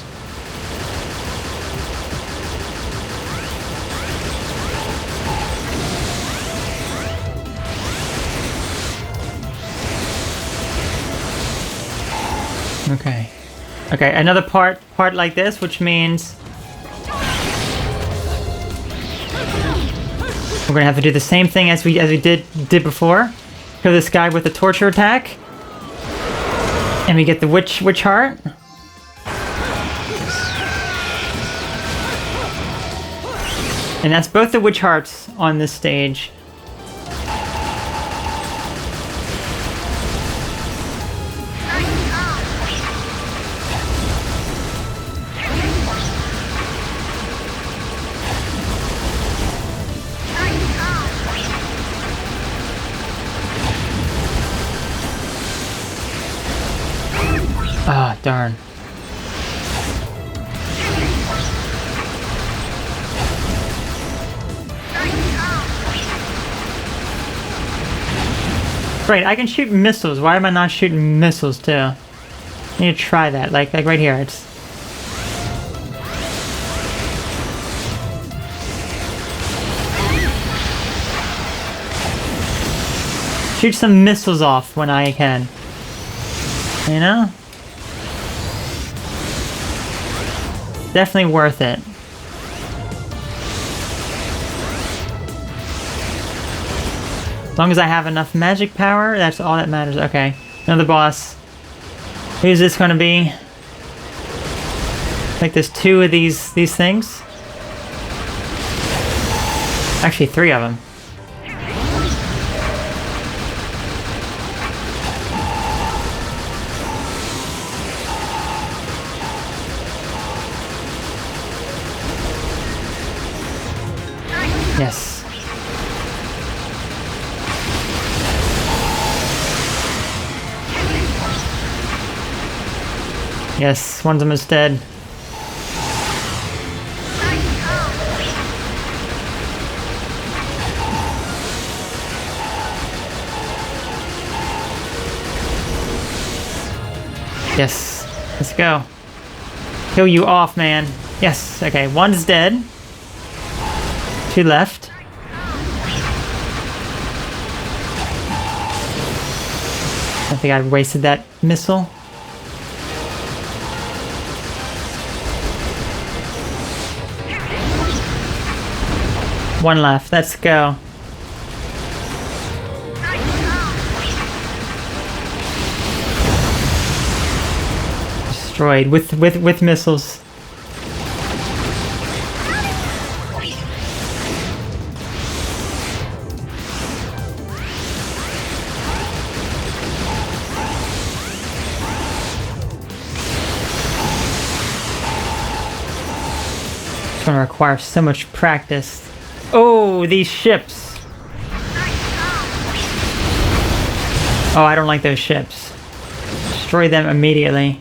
Okay. Okay, another part like this, which means we're gonna have to do the same thing as we did before. Kill this guy with a torture attack, and we get the witch heart. And that's both the witch hearts on this stage. Ah, darn. Right, I can shoot missiles. Why am I not shooting missiles too? I need to try that. Like right here. It's shoot some missiles off when I can. You know? Definitely worth it. As long as I have enough magic power, that's all that matters. Okay, another boss. Who's this gonna be? Like there's 2 of these things. Actually 3 of them. Yes, one of them is dead. Yes, let's go. Kill you off, man. Yes, okay, one's dead. 2 left. I think I wasted that missile. One left, let's go. Destroyed with missiles. It's gonna require so much practice. Oh, these ships. Oh, I don't like those ships. Destroy them immediately.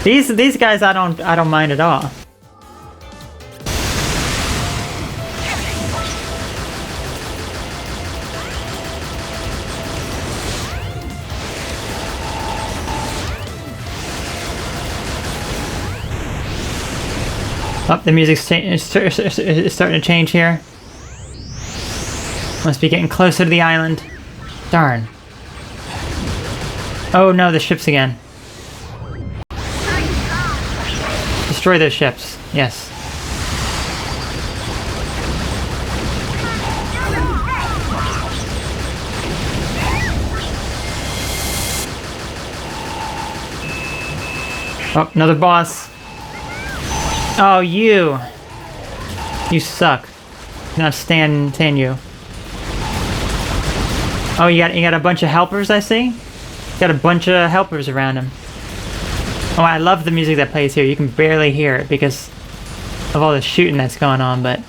These guys I don't mind at all. Oh, the music's starting to change here. Must be getting closer to the island. Darn. Oh no, the ships again. Destroy those ships. Yes. Oh, another boss. Oh, you. You suck. Cannot stand you. Oh, you got a bunch of helpers, I see? Got a bunch of helpers around him. Oh, I love the music that plays here. You can barely hear it because of all the shooting that's going on, but...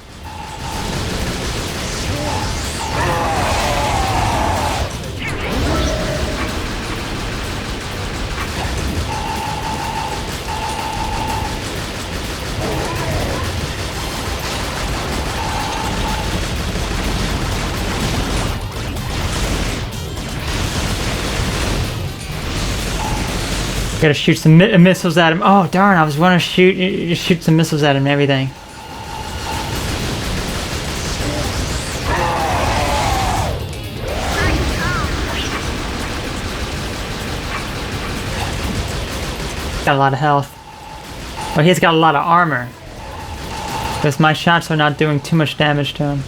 Gotta shoot some missiles at him. Oh darn! I was gonna shoot some missiles at him and everything. Got a lot of health. Well, he's got a lot of armor. Because my shots are not doing too much damage to him.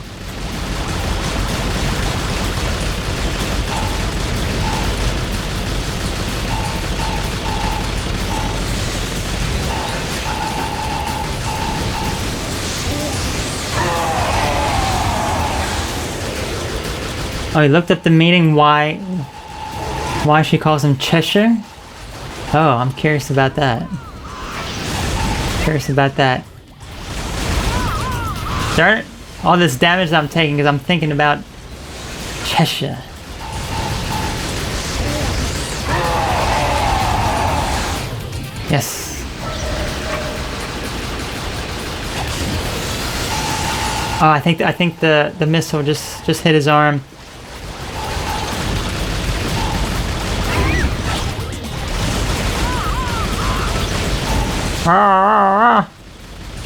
Oh, he looked up the meaning why she calls him Cheshire? Oh, I'm curious about that. Curious about that. Darn it! All this damage that I'm taking because I'm thinking about Cheshire. Yes. Oh, I think the missile just hit his arm.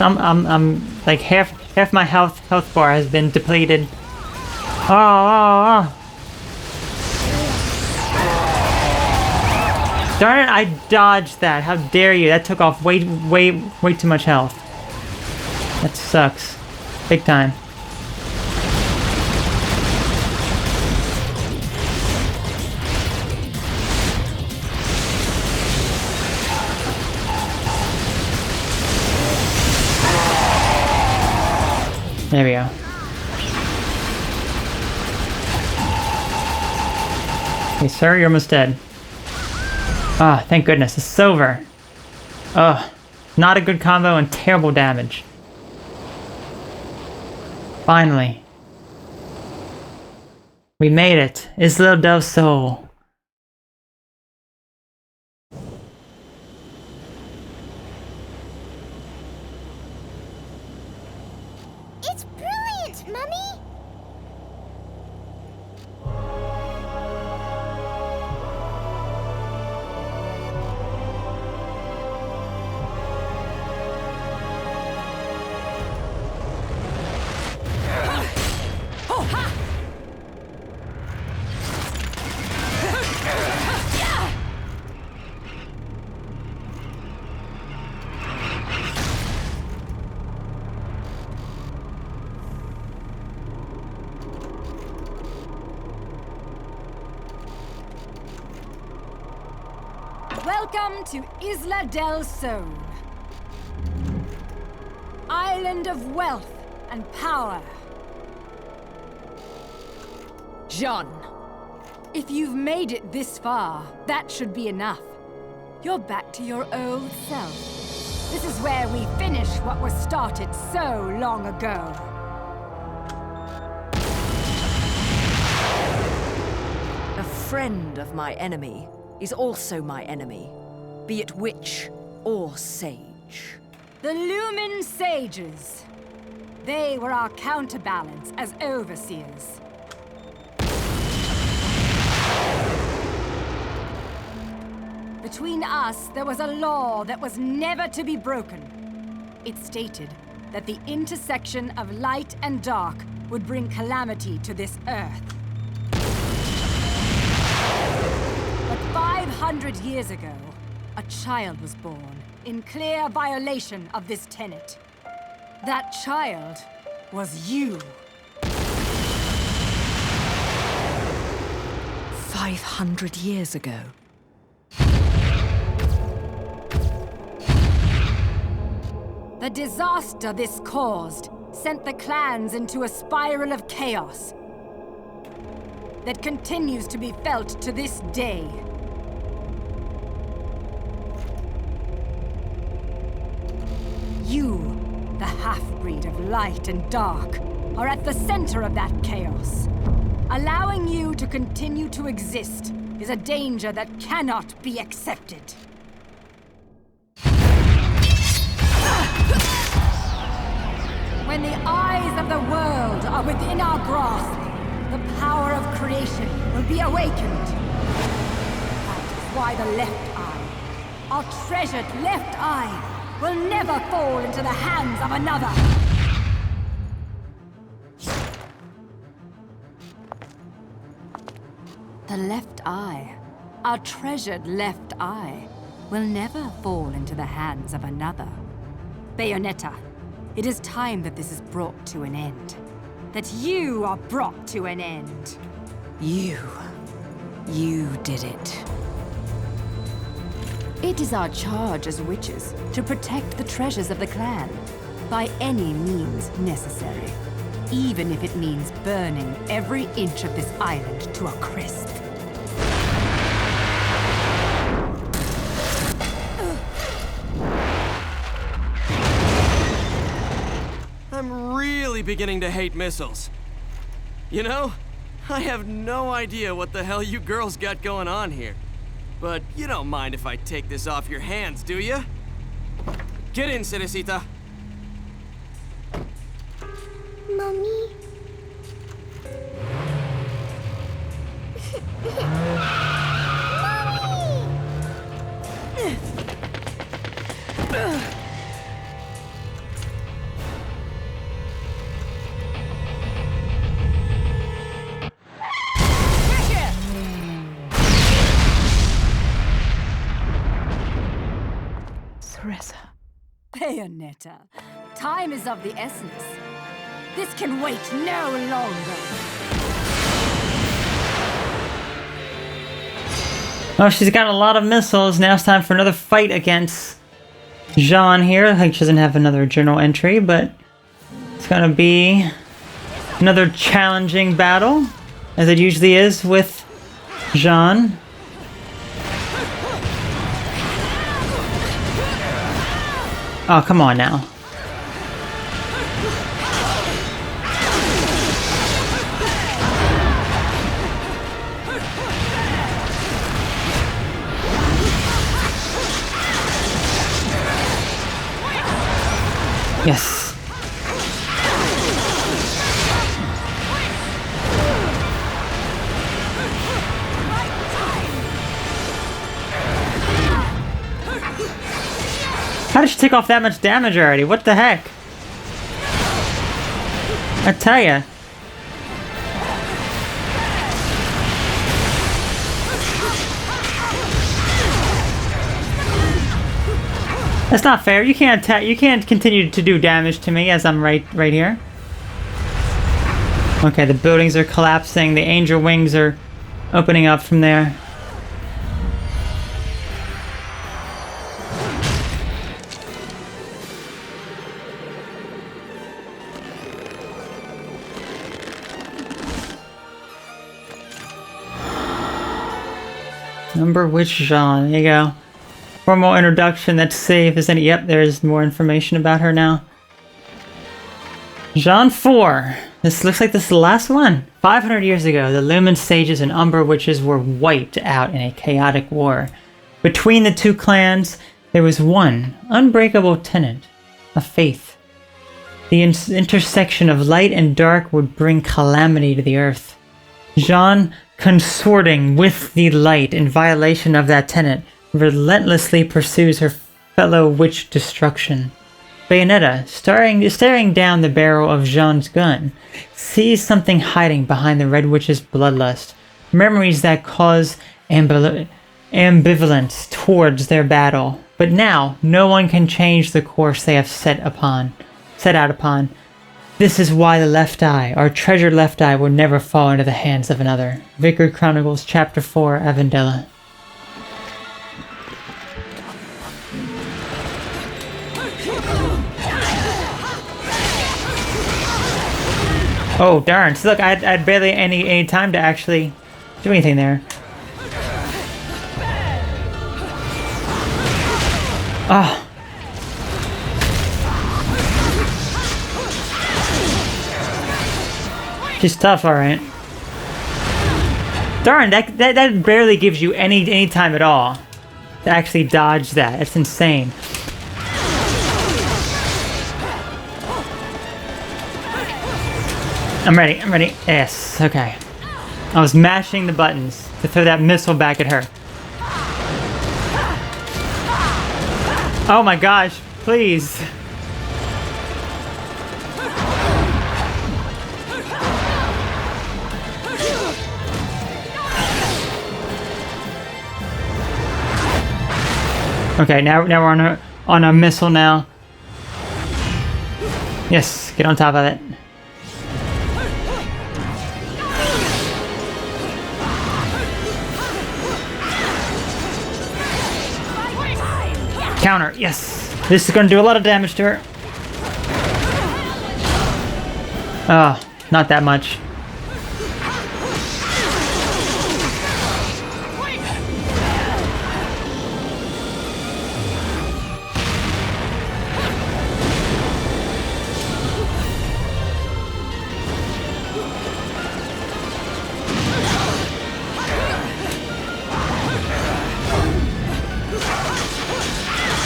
I'm like half my health bar has been depleted. Darn it, I dodged that. How dare you? That took off way too much health. That sucks. Big time. There we go. Hey, sir, you're almost dead. Ah, thank goodness. It's over. Ugh. Not a good combo and terrible damage. Finally. We made it. Isla Del Sol. It's brilliant, Mummy! Welcome to Isla Del Sol. Island of wealth and power. Jean, if you've made it this far, that should be enough. You're back to your old self. This is where we finish what was started so long ago. A friend of my enemy is also my enemy, be it witch or sage. The Lumen Sages. They were our counterbalance as overseers. Between us, there was a law that was never to be broken. It stated that the intersection of light and dark would bring calamity to this earth. But 500 years ago, a child was born in clear violation of this tenet. That child was you. 500 years ago. The disaster this caused sent the clans into a spiral of chaos that continues to be felt to this day. You, the half-breed of light and dark, are at the center of that chaos. Allowing you to continue to exist is a danger that cannot be accepted. When the eyes of the world are within our grasp, the power of creation will be awakened. That is why the left eye, our treasured left eye, will never fall into the hands of another. The left eye, our treasured left eye, will never fall into the hands of another. Bayonetta, it is time that this is brought to an end. That you are brought to an end. You did it. It is our charge as witches to protect the treasures of the clan by any means necessary, even if it means burning every inch of this island to a crisp. I'm really beginning to hate missiles. You know, I have no idea what the hell you girls got going on here. But you don't mind if I take this off your hands, do you? Get in, Cerecita. Mommy? Bayonetta, time is of the essence. This can wait no longer. Oh, she's got a lot of missiles. Now it's time for another fight against Jean here. I think she doesn't have another journal entry, but it's gonna be another challenging battle, as it usually is with Jean. Oh, come on now. Yes. How did she take off that much damage already? What the heck? I tell ya. That's not fair. You can't attack. You can't continue to do damage to me as I'm right here. Okay, the buildings are collapsing. The angel wings are opening up from there. Number which Jean? There you go. Formal introduction, let's see if there's any. Yep, there's more information about her now. Jean 4. This looks like this is the last one. 500 years ago, the Lumen Sages and Umbra Witches were wiped out in a chaotic war. Between the two clans, there was one unbreakable tenet, a faith. The intersection of light and dark would bring calamity to the earth. Jean, consorting with the light in violation of that tenet, relentlessly pursues her fellow witch destruction. Bayonetta, staring down the barrel of Jean's gun, sees something hiding behind the Red Witch's bloodlust, memories that cause ambivalence towards their battle. But now, no one can change the course they have set out upon. This is why the left eye, our treasured left eye, will never fall into the hands of another. Vicar Chronicles, Chapter 4, Avondella. Oh, darn. So look, I had barely any time to actually do anything there. Oh. She's tough, alright. Darn, that barely gives you any time at all to actually dodge that. It's insane. I'm ready. Yes, okay. I was mashing the buttons to throw that missile back at her. Oh my gosh, please. Okay, now we're on a missile now. Yes, get on top of it. Counter, yes. This is going to do a lot of damage to her. Oh, not that much.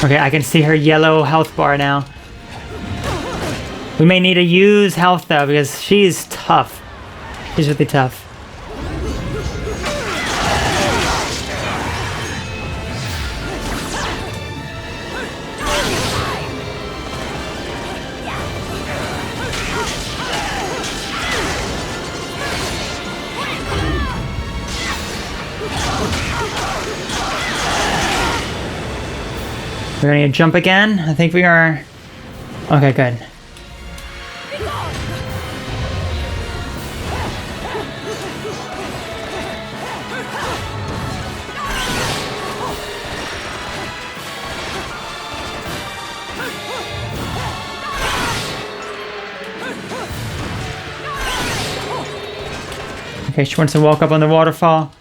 Okay, I can see her yellow health bar now. We may need to use health though, because she's tough. She's really tough. We're gonna jump again? I think we are... Okay, good. Okay, she wants to walk up on the waterfall.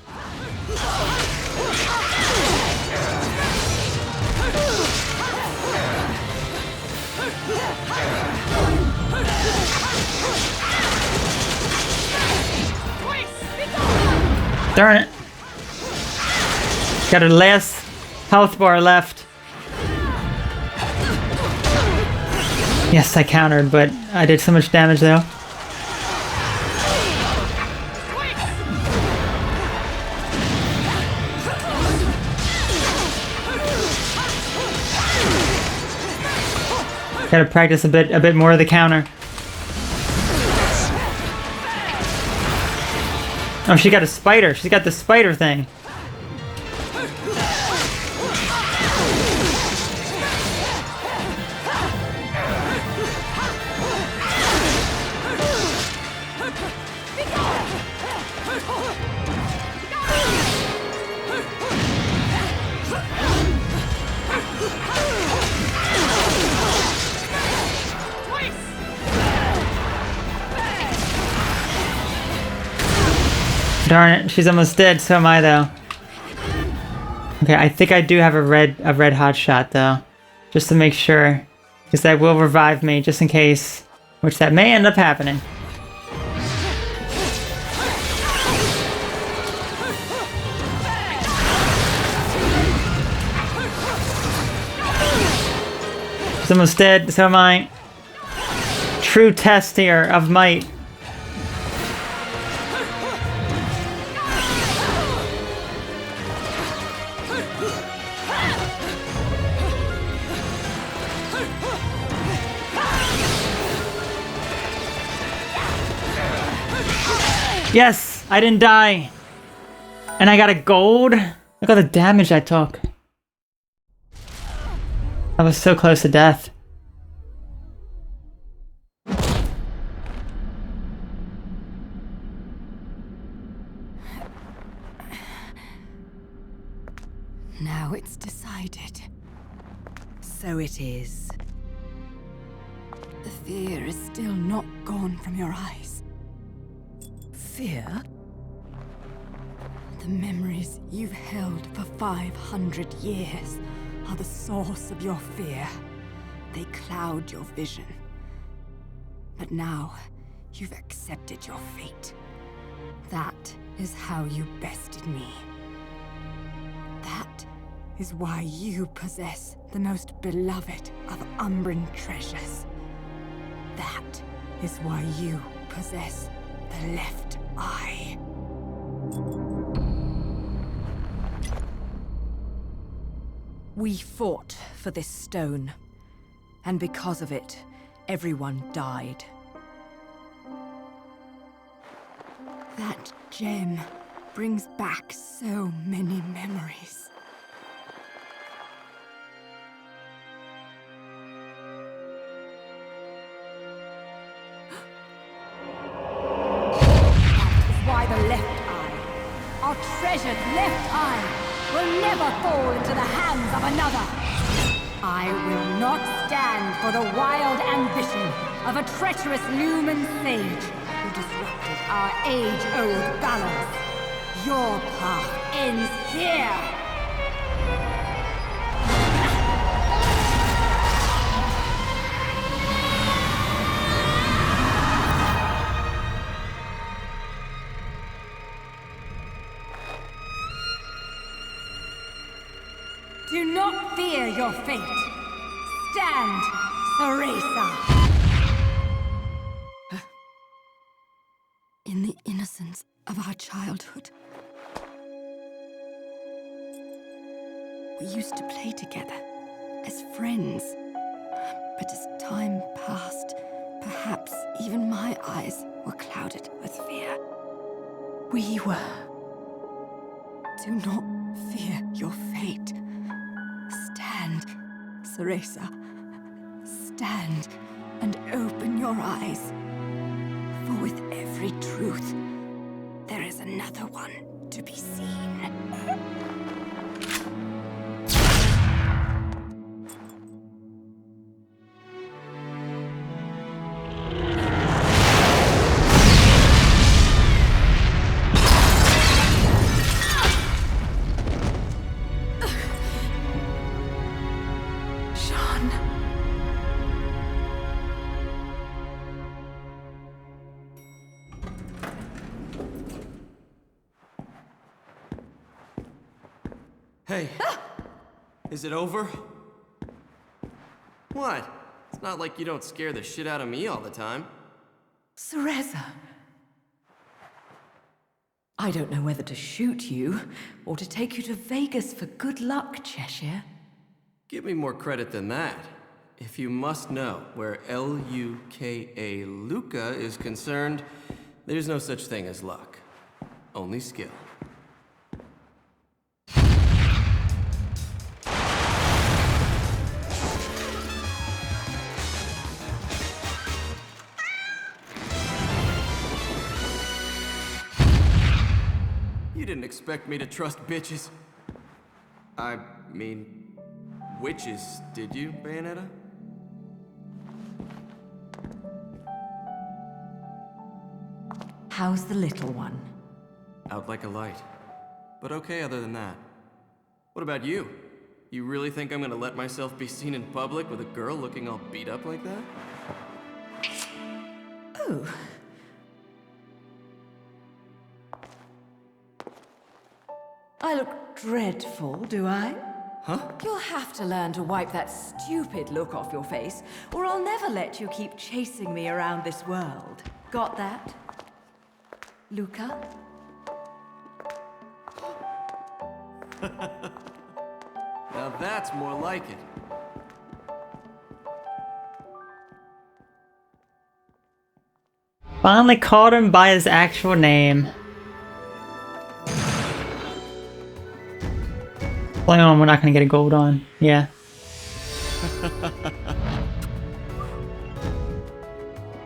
Darn it. Got her last health bar left. Yes, I countered, but I did so much damage though. Gotta practice a bit more of the counter. Oh, she got a spider. She's got the spider thing. Darn it, she's almost dead, so am I though. Okay, I think I do have a red hot shot though. Just to make sure. Because that will revive me just in case. Which that may end up happening. She's almost dead, so am I. True test here of might. Yes, I didn't die. And I got a gold. Look at the damage I took. I was so close to death. Now it's decided. So it is. The fear is still not gone from your eyes. Fear? The memories you've held for 500 years are the source of your fear. They cloud your vision. But now, you've accepted your fate. That is how you bested me. That is why you possess the most beloved of Umbran treasures. That is why you possess the left eye. We fought for this stone, and because of it, everyone died. That gem brings back so many memories. That is why the left eye, our treasured left eye, will never fall into the hands of another. I will not stand for the wild ambition of a treacherous Lumen sage who disrupted our age-old balance. Your path ends here! Do not fear your fate. Stand, Theresa. In the innocence of our childhood, we used to play together as friends. But as time passed, perhaps even my eyes were clouded with fear. We were. Do not fear your fate. Stand, Theresa. Stand and open your eyes. For with every truth, there is another one to be seen. Hey, is it over? What? It's not like you don't scare the shit out of me all the time. Cereza. I don't know whether to shoot you or to take you to Vegas for good luck, Cheshire. Give me more credit than that. If you must know where L-U-K-A Luca is concerned, there's no such thing as luck. Only skill. You didn't expect me to trust bitches. I mean, witches, did you, Bayonetta? How's the little one? Out like a light. But okay other than that. What about you? You really think I'm gonna let myself be seen in public with a girl looking all beat up like that? Oh. I look dreadful, do I? Huh? You'll have to learn to wipe that stupid look off your face, or I'll never let you keep chasing me around this world. Got that? Luca? Now that's more like it. Finally called him by his actual name. Play on, we're not gonna get a gold on. Yeah.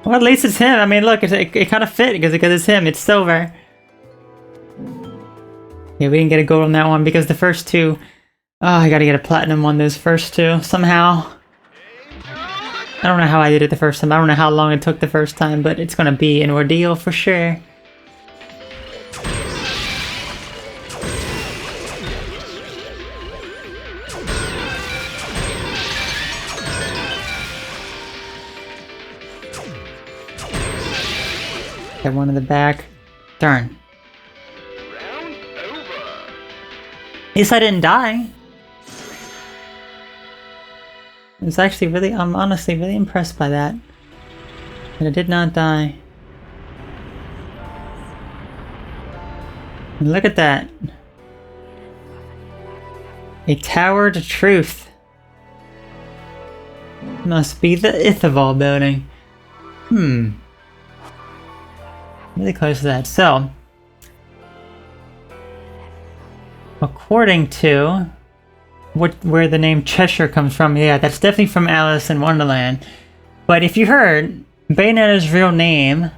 Well, at least it's him. I mean, look, it kind of fit because it's him. It's silver. Yeah, we didn't get a gold on that one because the first two... Oh, I gotta get a platinum on those first two somehow. I don't know how I did it the first time. I don't know how long it took the first time, but it's gonna be an ordeal for sure. Got one in the back. Darn. Round over. At least I didn't die. It was actually really, I'm honestly really impressed by that. That I did not die. And look at that. A tower to truth. Must be the Ithaval building. Really close to that. So, according to where the name Cheshire comes from, yeah, that's definitely from Alice in Wonderland. But if you heard, Bayonetta's real name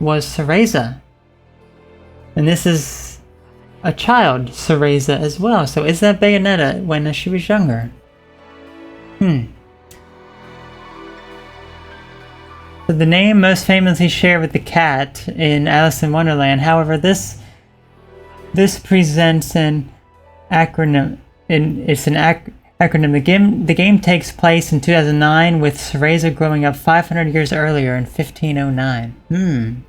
was Cereza. And this is a child, Cereza, as well. So is that Bayonetta when she was younger? So the name most famously shared with the cat in Alice in Wonderland. However, this presents an acronym. It's an acronym. The game takes place in 2009, with Cereza growing up 500 years earlier in 1509.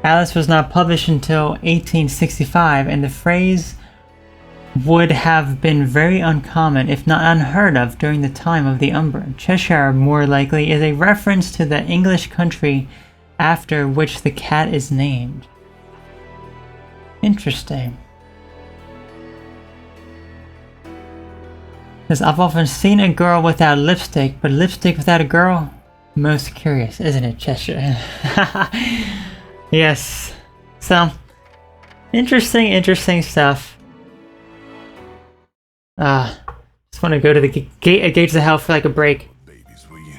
Alice was not published until 1865, and the phrase would have been very uncommon, if not unheard of, during the time of the Umber. Cheshire, more likely, is a reference to the English country after which the cat is named. Interesting. Because I've often seen a girl without lipstick, but lipstick without a girl? Most curious, isn't it, Cheshire? Yes. So, interesting stuff. Just want to go to the gates of hell for like a break. Babies, will you?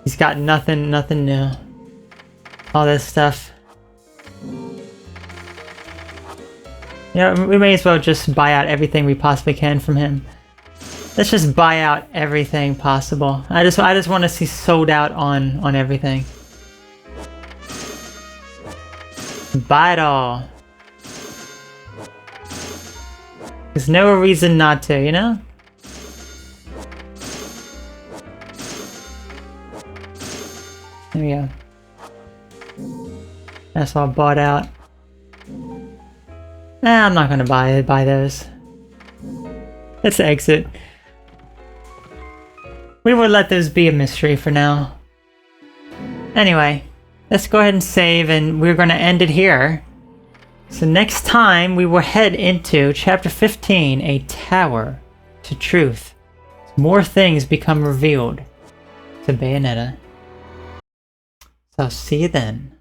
He's got nothing new. All this stuff. Yeah, we may as well just buy out everything we possibly can from him. Let's just buy out everything possible. I just want to see sold out on everything. Buy it all. There's no reason not to, you know? There we go. That's all bought out. Nah, I'm not gonna buy those. Let's exit. We will let those be a mystery for now. Anyway, let's go ahead and save, and we're gonna end it here. So next time we will head into Chapter 15, A Tower to Truth. More things become revealed to Bayonetta. So I'll see you then.